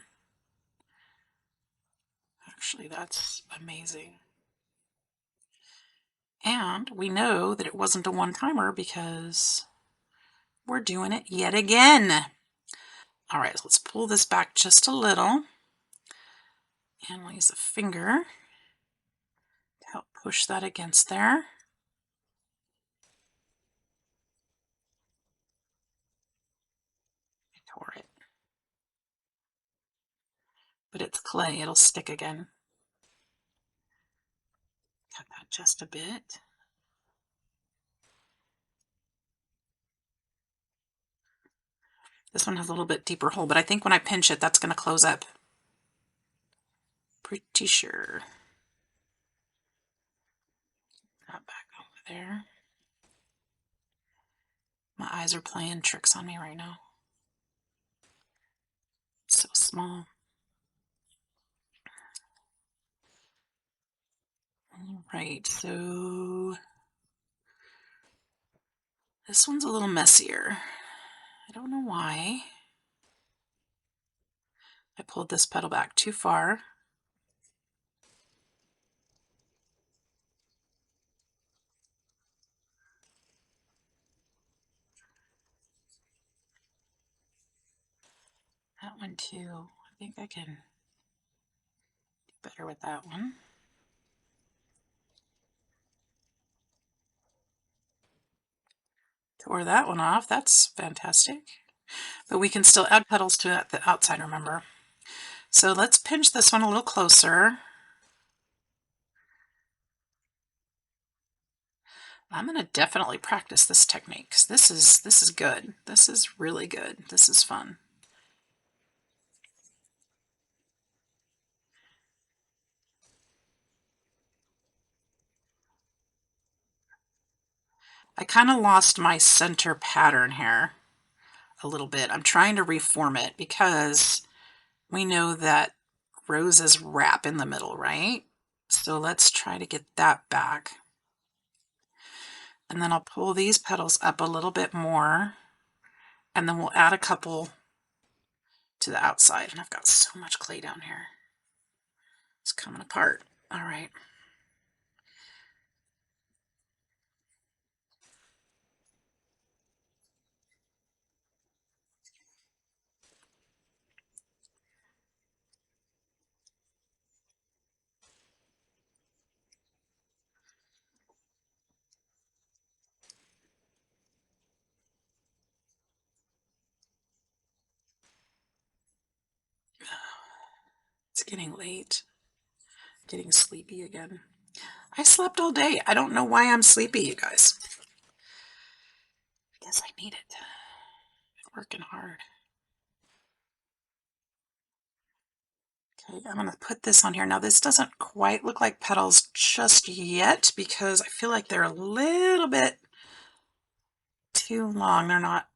Actually, that's amazing. And we know that it wasn't a one-timer because we're doing it yet again. All right, so let's pull this back just a little. And we'll use a finger to help push that against there. I tore it. But it's clay, it'll stick again. Cut that just a bit. This one has a little bit deeper hole, but I think when I pinch it, that's going to close up. Pretty sure. That back over there. My eyes are playing tricks on me right now. It's so small. All right, so this one's a little messier. I don't know why. I pulled this petal back too far. That one too. I think I can do better with that one. Tore that one off. That's fantastic. But we can still add petals to the outside, remember. So let's pinch this one a little closer. I'm going to definitely practice this technique because this is good. This is really good. This is fun. I kind of lost my center pattern here a little bit. I'm trying to reform it because we know that roses wrap in the middle, right? So let's try to get that back. And then I'll pull these petals up a little bit more, and then we'll add a couple to the outside. And I've got so much clay down here. It's coming apart. All right. It's getting late. Getting sleepy again. I slept all day. I don't know why I'm sleepy, you guys. I guess I need it. I'm working hard. Okay, I'm going to put this on here. Now, this doesn't quite look like petals just yet because I feel like they're a little bit too long. They're not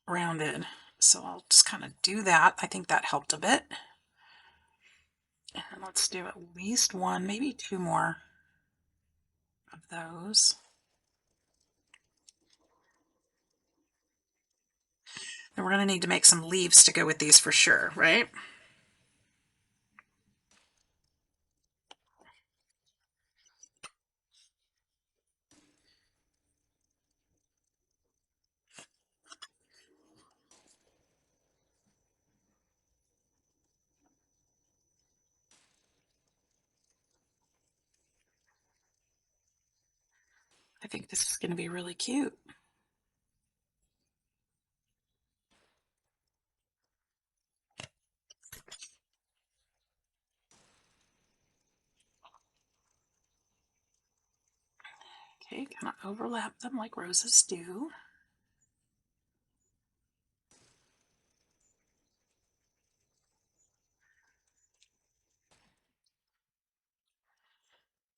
rounded. So I'll just kind of do that. I think that helped a bit. And let's do at least one, maybe two more of those. And we're going to need to make some leaves to go with these for sure, right? I think this is going to be really cute. Okay, kind of overlap them like roses do.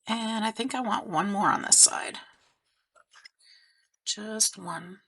And I think I want one more on this side. Just one.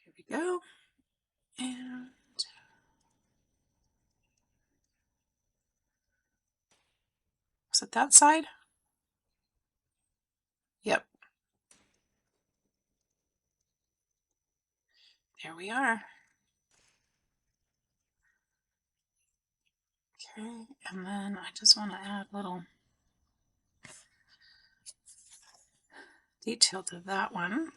Here we go. And is it that side? Yep. There we are. Okay, and then I just want to add a little detail to that one.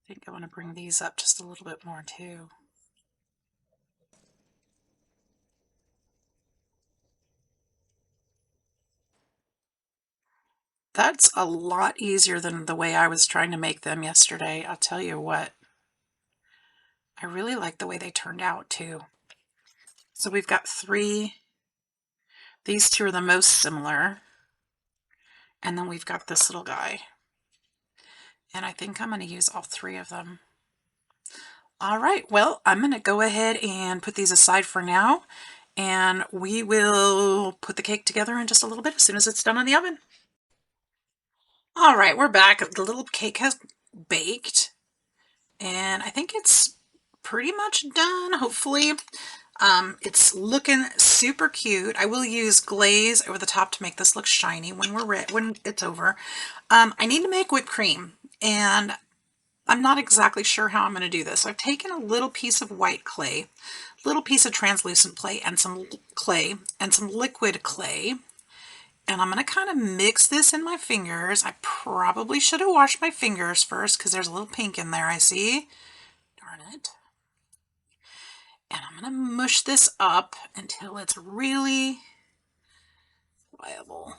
I think I want to bring these up just a little bit more too. That's a lot easier than the way I was trying to make them yesterday. I'll tell you what. I really like the way they turned out too. So we've got three. These two are the most similar. And then we've got this little guy. And I think I'm going to use all three of them. All right, well, I'm going to go ahead and put these aside for now. And we will put the cake together in just a little bit as soon as it's done in the oven. All right, we're back. The little cake has baked. And I think it's pretty much done, hopefully. It's looking super cute. I will use glaze over the top to make this look shiny when it's over. I need to make whipped cream, and I'm not exactly sure how I'm going to do this. So I've taken a little piece of white clay, a little piece of translucent clay, and some liquid clay. And I'm going to kind of mix this in my fingers. I probably should have washed my fingers first because there's a little pink in there, I see. Darn it. And I'm going to mush this up until it's really viable.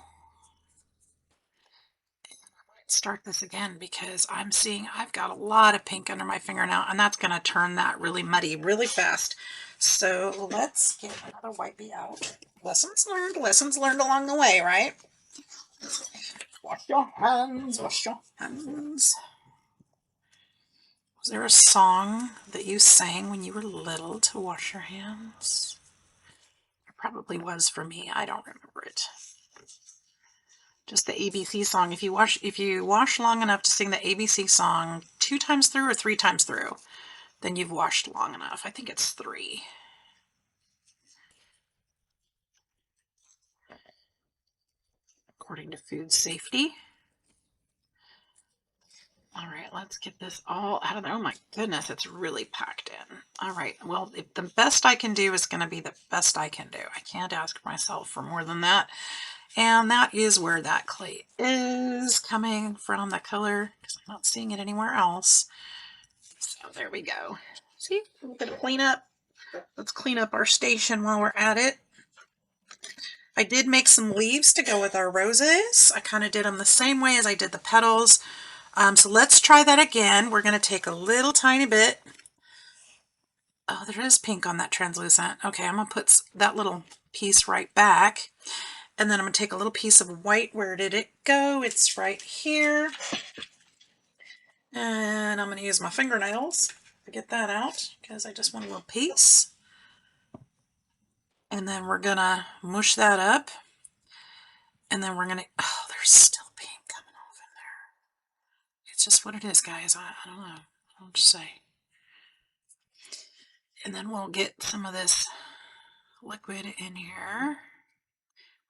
start this again because I'm seeing I've got a lot of pink under my finger now, and that's going to turn that really muddy really fast. So let's get another white bee out. Lessons learned along the way, right? Wash your hands, wash your hands. Was there a song that you sang when you were little to wash your hands? It probably was for me. I don't remember it. Just the ABC song. If you wash long enough to sing the ABC song 2 times through or 3 times through, then you've washed long enough. I think it's 3. According to food safety. All right, let's get this all out of there. Oh my goodness, it's really packed in. All right, well, the best I can do is going to be the best I can do. I can't ask myself for more than that. And that is where that clay is coming from, the color, because I'm not seeing it anywhere else. So there we go. See, a little bit of cleanup. Let's clean up our station while we're at it. I did make some leaves to go with our roses. I kind of did them the same way as I did the petals. So let's try that again. We're going to take a little tiny bit. Oh, there is pink on that translucent. Okay, I'm going to put that little piece right back. And then I'm going to take a little piece of white. Where did it go? It's right here. And I'm going to use my fingernails to get that out because I just want a little piece. And then we're going to mush that up. And then we're going to, oh, there's still pink coming off in there. It's just what it is, guys. I don't know. I'll just say. And then we'll get some of this liquid in here.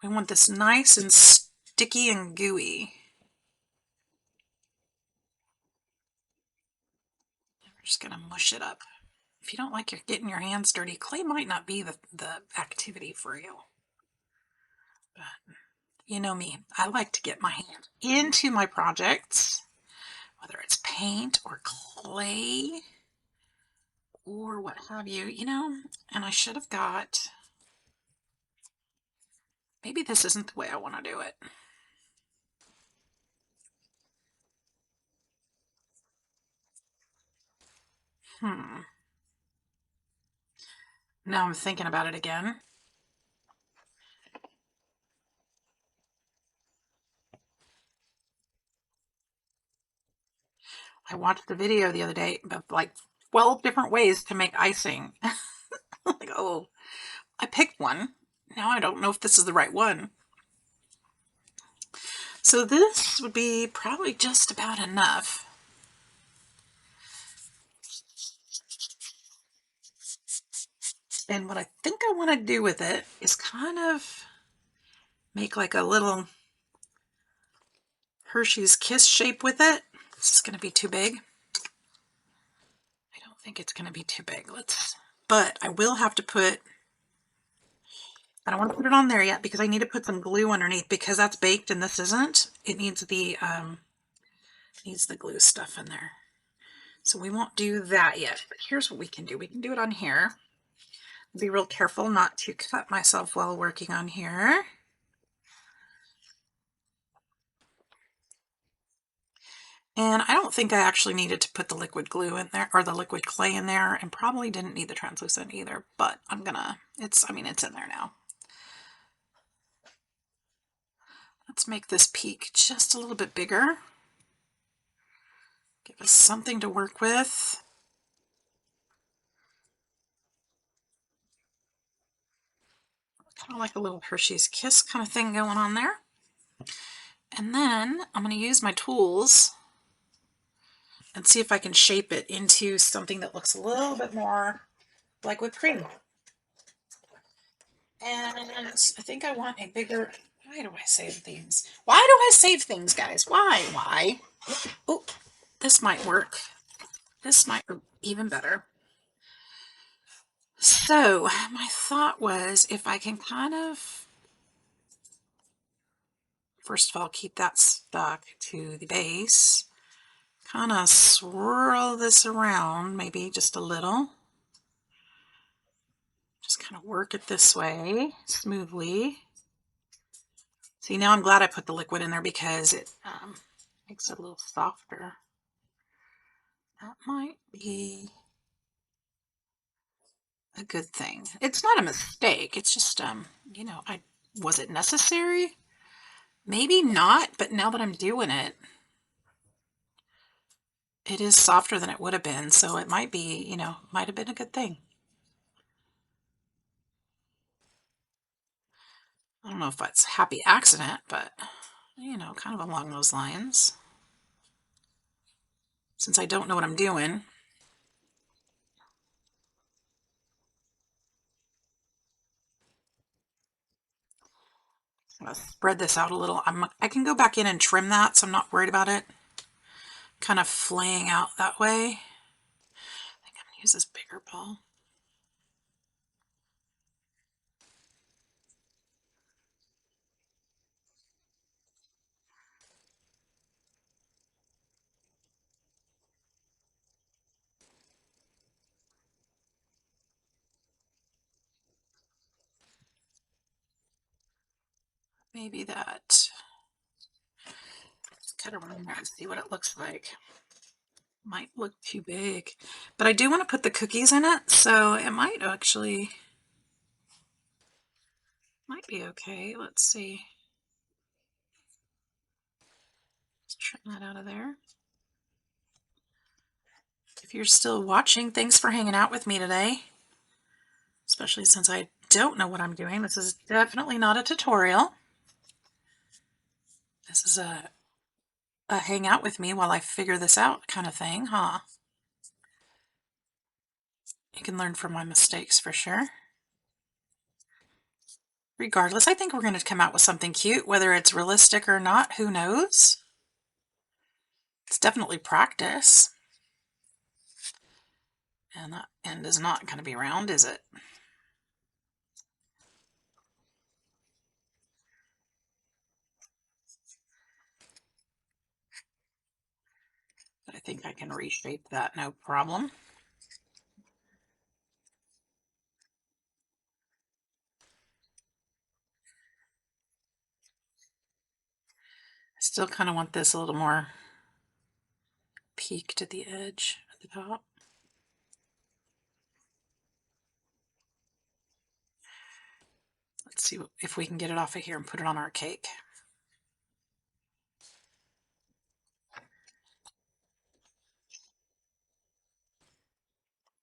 We want this nice and sticky and gooey. We're just going to mush it up. If you don't like getting your hands dirty, clay might not be the activity for you. But you know me, I like to get my hand into my projects, whether it's paint or clay or what have you, you know, and I should have got, maybe this isn't the way I want to do it. Now I'm thinking about it again. I watched the video the other day of like 12 different ways to make icing. Like, oh, I picked one. Now I don't know if this is the right one. So this would be probably just about enough. And what I think I want to do with it is kind of make like a little Hershey's Kiss shape with it. This is going to be too big. I don't think it's going to be too big. But I will have to put, I don't want to put it on there yet because I need to put some glue underneath because that's baked and this isn't. It needs the glue stuff in there. So we won't do that yet. But here's what we can do. We can do it on here. Be real careful not to cut myself while working on here. And I don't think I actually needed to put the liquid glue in there or the liquid clay in there, and probably didn't need the translucent either, but I'm gonna, it's in there now. Let's make this peak just a little bit bigger. Give us something to work with. Kind of like a little Hershey's Kiss kind of thing going on there. And then I'm going to use my tools and see if I can shape it into something that looks a little bit more like whipped cream. And I think I want a bigger, why do I save things? Why do I save things, guys? Why? Oh, this might work. This might be even better. So my thought was if I can kind of, first of all, keep that stuck to the base, kind of swirl this around, maybe just a little. Just kind of work it this way smoothly. See, now I'm glad I put the liquid in there because it Makes it a little softer. That might be a good thing. It's not a mistake. It's just, you know, was it necessary? Maybe not, but now that I'm doing it, it is softer than it would have been, so it might be, you know, might have been a good thing. I don't know if that's a happy accident, but, you know, kind of along those lines. Since I don't know what I'm doing. I'm going to spread this out a little. I can go back in and trim that, so I'm not worried about it kind of flaying out that way. I think I'm going to use this bigger ball. Maybe that. Just cut around there and see what it looks like. Might look too big, but I do want to put the cookies in it, so it might actually might be okay. Let's see. Let's trim that out of there. If you're still watching, thanks for hanging out with me today, especially since I don't know what I'm doing. This is definitely not a tutorial. This is a hang out with me while I figure this out kind of thing, huh? You can learn from my mistakes for sure. Regardless, I think we're going to come out with something cute, whether it's realistic or not, who knows? It's definitely practice. And that end is not going to be round, is it? But I think I can reshape that, no problem. I still kind of want this a little more peaked at the edge, at the top. Let's see if we can get it off of here and put it on our cake.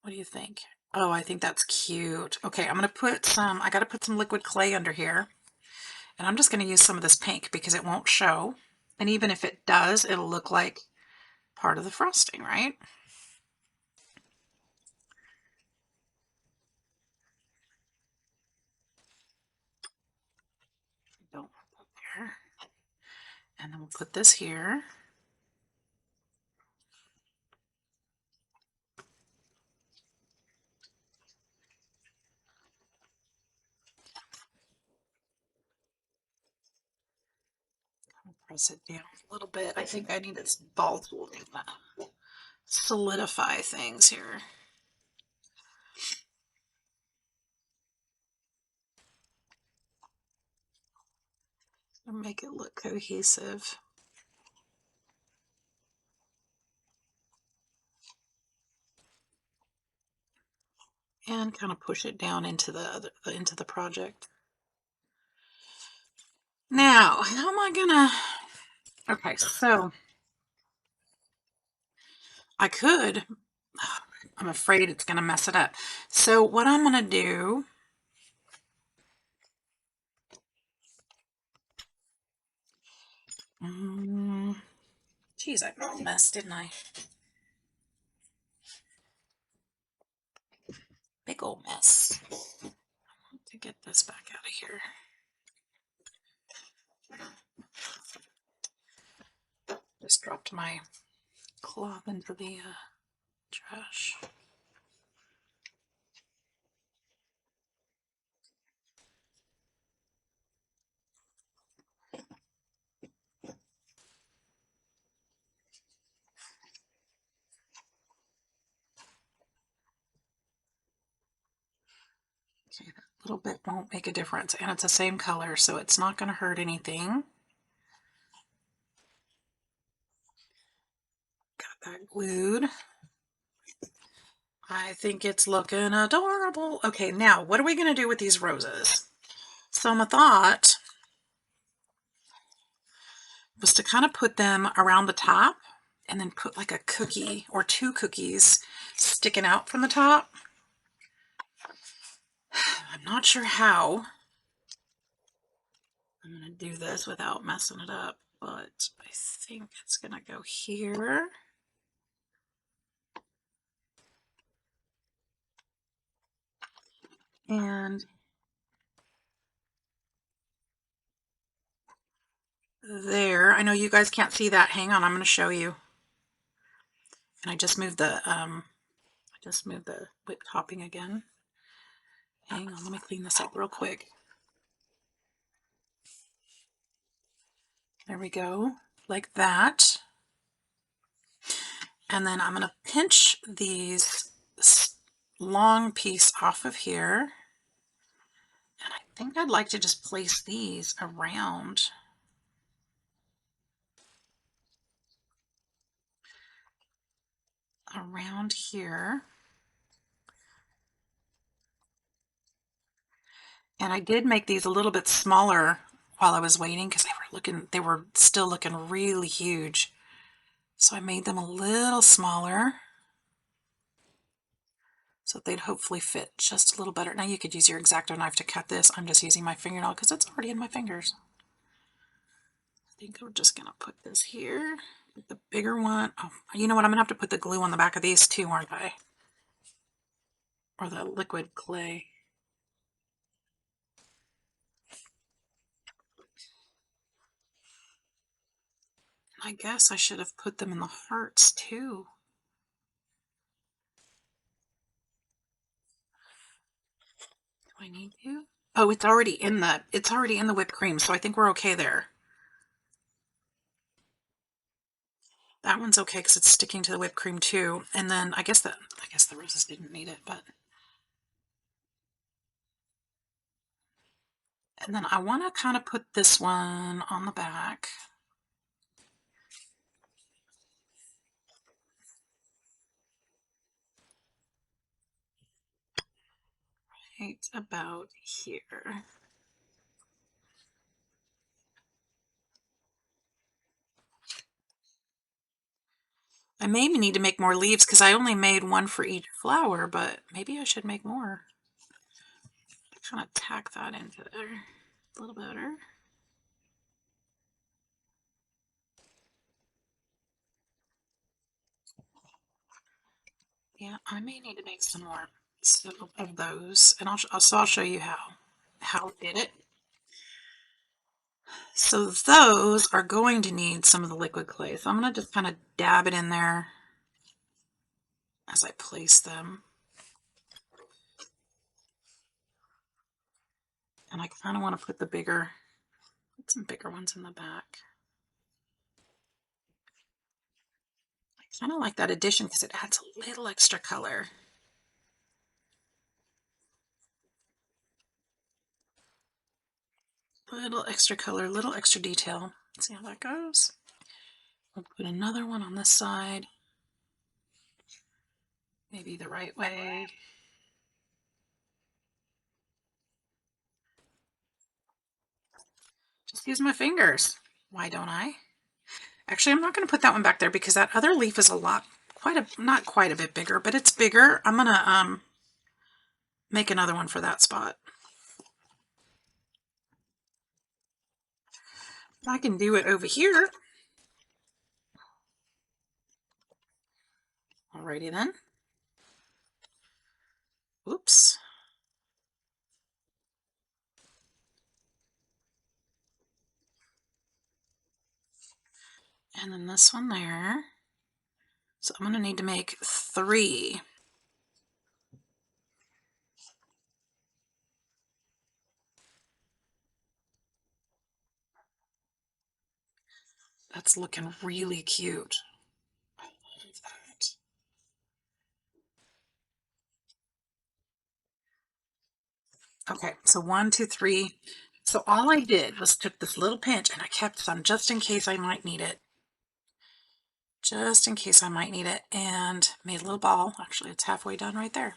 What do you think? Oh, I think that's cute. Okay, I'm going to put some, I got to put some liquid clay under here. And I'm just going to use some of this pink because it won't show. And even if it does, it'll look like part of the frosting, right? Don't put that there. And then we'll put this here. Press it down a little bit. I think I need this ball tool to solidify things here. And make it look cohesive. And kind of push it down into the project. Now, how am I gonna, okay, so I could, I'm afraid it's gonna mess it up. So what I'm gonna do, geez, I made a mess, didn't I? Big old mess. I want to get this back out of here. Just dropped my cloth into the trash. Okay, that little bit won't make a difference, and it's the same color, so it's not going to hurt anything. Got that glued. I think it's looking adorable. Okay, now what are we going to do with these roses? So my thought was to kind of put them around the top and then put like a cookie or 2 cookies sticking out from the top. I'm not sure how I'm going to do this without messing it up, but I think it's going to go here. And there. I know you guys can't see that. Hang on, I'm going to show you. And I just moved the whip topping again. Hang on, let me clean this up real quick. There we go, like that. And then I'm going to pinch these long piece off of here. And I think I'd like to just place these around here. And I did make these a little bit smaller while I was waiting because they were still looking really huge. So I made them a little smaller so they'd hopefully fit just a little better. Now you could use your X-Acto knife to cut this. I'm just using my fingernail because it's already in my fingers. I think we're just gonna put this here, the bigger one. Oh, you know what? I'm gonna have to put the glue on the back of these too, aren't I? Or the liquid clay. I guess I should have put them in the hearts too. Do I need to? Oh, it's already in the whipped cream, so I think we're okay there. That one's okay because it's sticking to the whipped cream too. And then I guess the roses didn't need it, but. And then I want to kind of put this one on the back. Right about here. I maybe need to make more leaves because I only made one for each flower, but maybe I should make more. Kind of tack that into there a little better. Yeah, I may need to make some more of those, and I'll show you how I did it. So those are going to need some of the liquid clay. So I'm going to just kind of dab it in there as I place them. And I kind of want to put some bigger ones in the back. I kind of like that addition because it adds a little extra color. Little extra color, little extra detail. Let's see how that goes. I'll put another one on this side. Maybe the right way. Just use my fingers. Why don't I? Actually, I'm not going to put that one back there because that other leaf is not quite a bit bigger, but it's bigger. I'm going to make another one for that spot. I can do it over here. Alrighty then. Oops. And then this one there. So I'm going to need to make 3. That's looking really cute. I love that. Okay, so 1, 2, 3. So all I did was took this little pinch and I kept some just in case I might need it. just in case I might need it, and made a little ball. Actually, it's halfway done right there.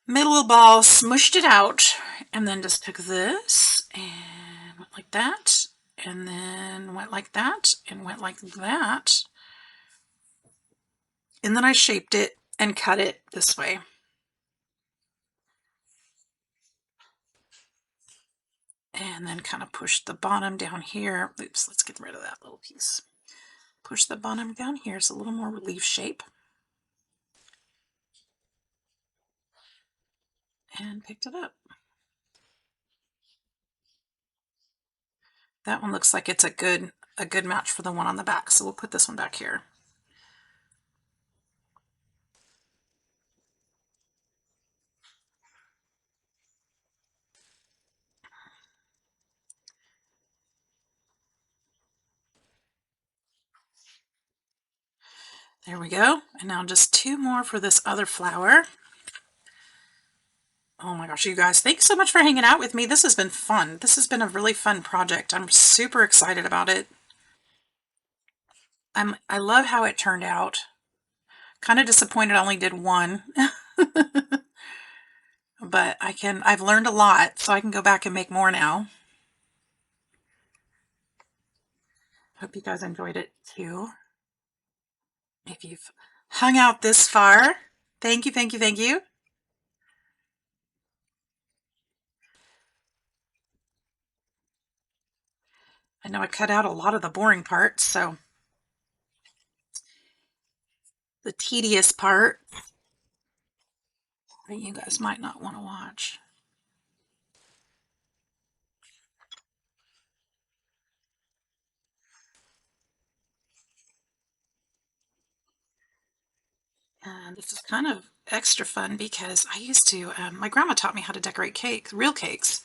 Made a little ball, smushed it out, and then just took this and went like that, and then went like that, and went like that. And then I shaped it and cut it this way. And then kind of pushed the bottom down here. Oops, let's get rid of that little piece. Push the bottom down here. It's a little more relief shape. And picked it up. That one looks like it's a good match for the one on the back. So we'll put this one back here. There we go. And now just two more for this other flower. Oh my gosh, you guys, thanks so much for hanging out with me. This has been fun. This has been a really fun project. I'm super excited about it. I love how it turned out. Kind of disappointed I only did one. But I've learned a lot, so I can go back and make more now. Hope you guys enjoyed it too. If you've hung out this far, thank you, thank you, thank you. I know I cut out a lot of the boring parts, so the tedious part that you guys might not want to watch. And this is kind of extra fun because I used to, my grandma taught me how to decorate cakes, real cakes.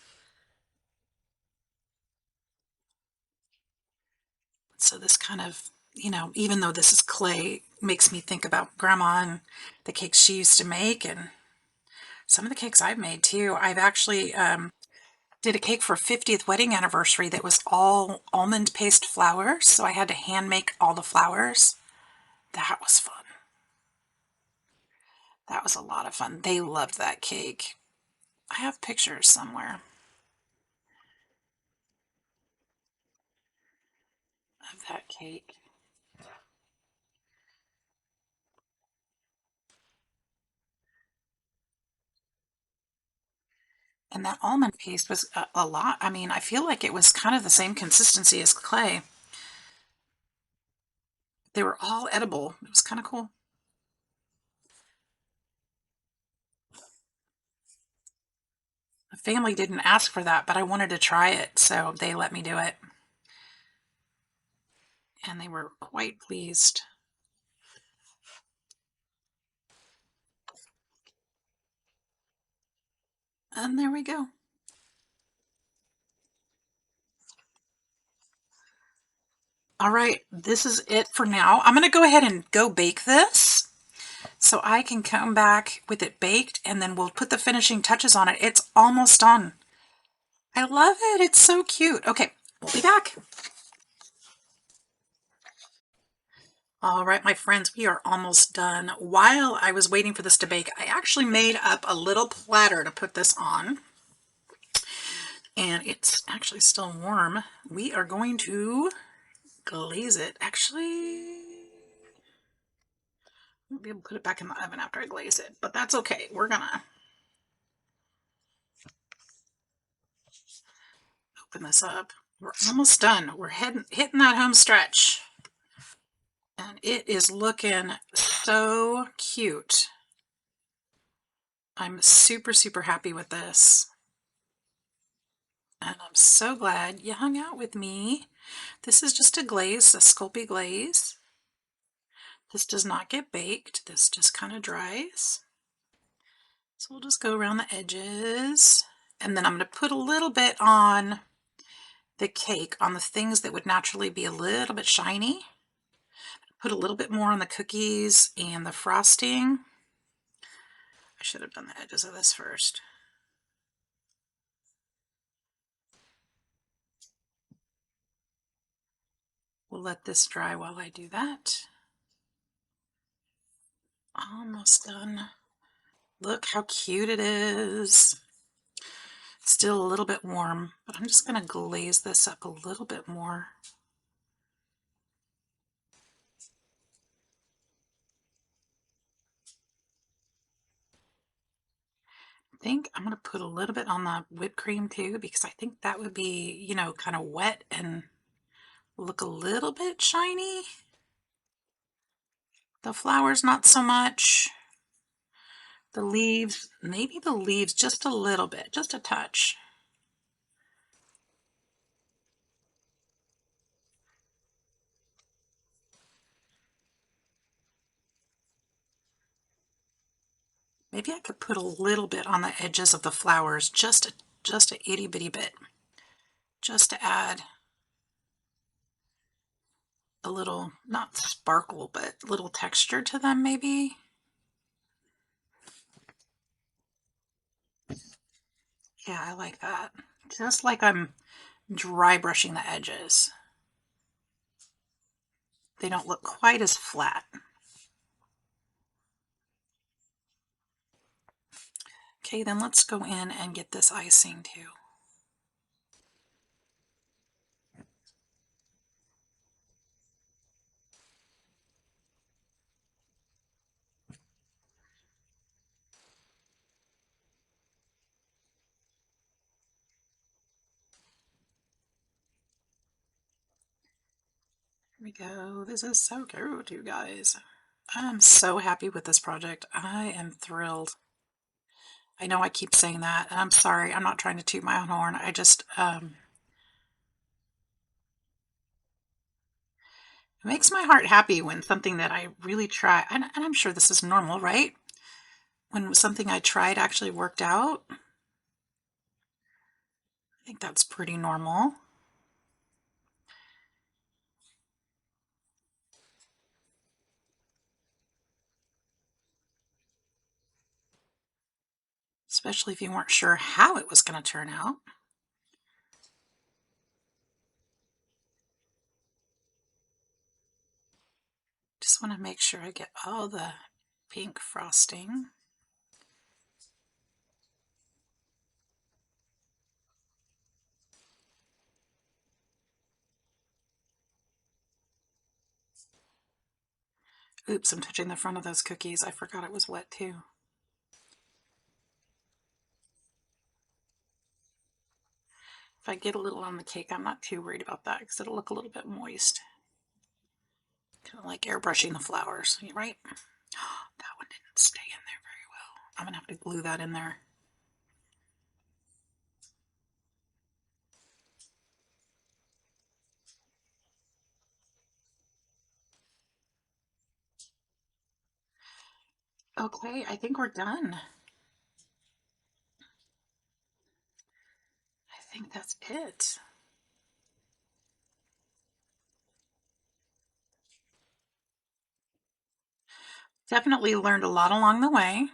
So this kind of, even though this is clay, makes me think about grandma and the cakes she used to make, and some of the cakes I've made too. I've actually did a cake for a 50th wedding anniversary that was all almond paste flowers, so I had to hand make all the flowers. That was fun. That was a lot of fun. They loved that cake. I have pictures somewhere of that cake. And that almond paste was a lot. I mean, I feel like it was kind of the same consistency as clay. They were all edible. It was kind of cool. The family didn't ask for that, but I wanted to try it, so they let me do it. And they were quite pleased. And there we go. All right, this is it for now. I'm going to go ahead and go bake this so I can come back with it baked, and then we'll put the finishing touches on it. It's almost done. I love it. It's so cute. Okay, we'll be back. All right, my friends, we are almost done. While I was waiting for this to bake, I actually made up a little platter to put this on. And it's actually still warm. We are going to glaze it. Actually, I won't be able to put it back in the oven after I glaze it, but that's okay. We're gonna open this up. We're almost done. We're hitting that home stretch. And it is looking so cute. I'm super, super happy with this. And I'm so glad you hung out with me. This is just a glaze, a Sculpey glaze. This does not get baked. This just kind of dries. So we'll just go around the edges. And then I'm going to put a little bit on the cake, on the things that would naturally be a little bit shiny. Put a little bit more on the cookies and the frosting. I should have done the edges of this first. We'll let this dry while I do that. Almost done. Look how cute it is. Still a little bit warm, but I'm just going to glaze this up a little bit more. I think I'm going to put a little bit on the whipped cream too, because I think that would be, you know, kind of wet and look a little bit shiny. The flowers, not so much. The leaves, maybe the leaves just a little bit, just a touch. Maybe I could put a little bit on the edges of the flowers, just a itty bitty bit, just to add a little, not sparkle, but little texture to them maybe. Yeah, I like that. Just like I'm dry brushing the edges. They don't look quite as flat. Okay, then let's go in and get this icing too. Here we go. This is so cute, you guys. I'm so happy with this project. I am thrilled. I know I keep saying that, and I'm sorry. I'm not trying to toot my own horn. I just, it makes my heart happy when something that I really try, and I'm sure this is normal, right? When something I tried actually worked out. I think that's pretty normal. Especially if you weren't sure how it was going to turn out. Just want to make sure I get all the pink frosting. Oops, I'm touching the front of those cookies. I forgot it was wet too. If I get a little on the cake, I'm not too worried about that because it'll look a little bit moist. Kind of like airbrushing the flowers, right? That one didn't stay in there very well. I'm going to have to glue that in there. Okay, I think we're done. I think that's it. Definitely learned a lot along the way,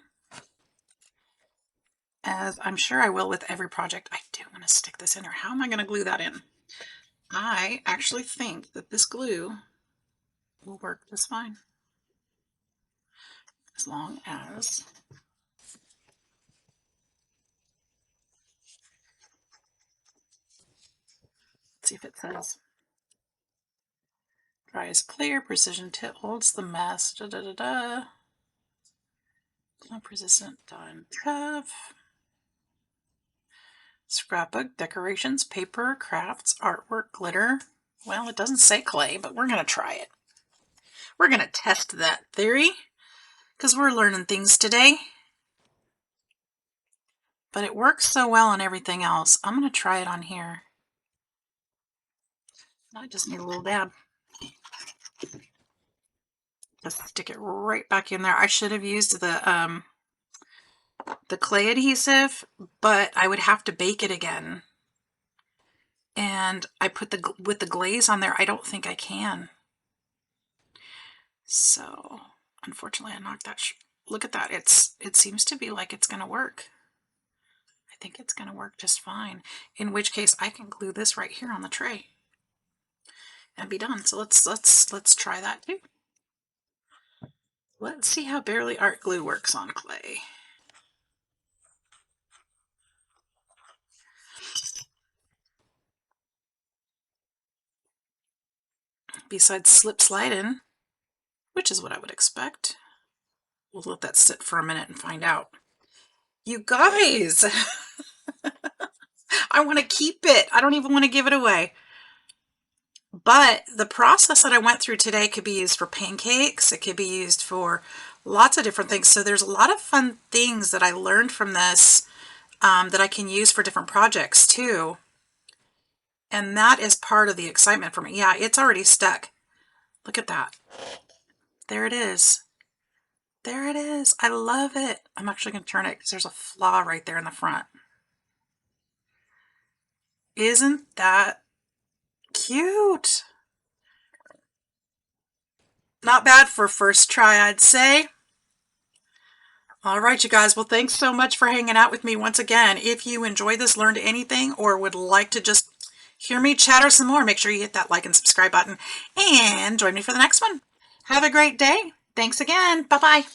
as I'm sure I will with every project. I do want to stick this in there. How am I going to glue that in? I actually think that this glue will work just fine. As long as let's see if it says dry is clear, precision tip holds the mess, da da da da. Persistent done tough. Scrapbook, decorations, paper, crafts, artwork, glitter. Well, it doesn't say clay, but we're going to try it. We're going to test that theory because we're learning things today. But it works so well on everything else. I'm going to try it on here. I just need a little dab. Just stick it right back in there. I should have used the clay adhesive, but I would have to bake it again. And I put with the glaze on there, I don't think I can. So, unfortunately, I knocked that. Look at that. It seems to be like it's going to work. I think it's going to work just fine. In which case, I can glue this right here on the tray. and be done. So let's try that too. Let's see how Barely Art glue works on clay. Besides slip sliding, which is what I would expect. We'll let that sit for a minute and find out. You guys, I want to keep it. I don't even want to give it away. But the process that I went through today could be used for pancakes. It could be used for lots of different things. So there's a lot of fun things that I learned from this that I can use for different projects too. And that is part of the excitement for me. Yeah, it's already stuck. Look at that. There it is. There it is. I love it. I'm actually going to turn it because there's a flaw right there in the front. Isn't that cute? Not bad for first try, I'd say. All right, you guys. Well, thanks so much for hanging out with me once again. If you enjoyed this, learned anything, or would like to just hear me chatter some more, make sure you hit that like and subscribe button and join me for the next one. Have a great day. Thanks again. Bye-bye.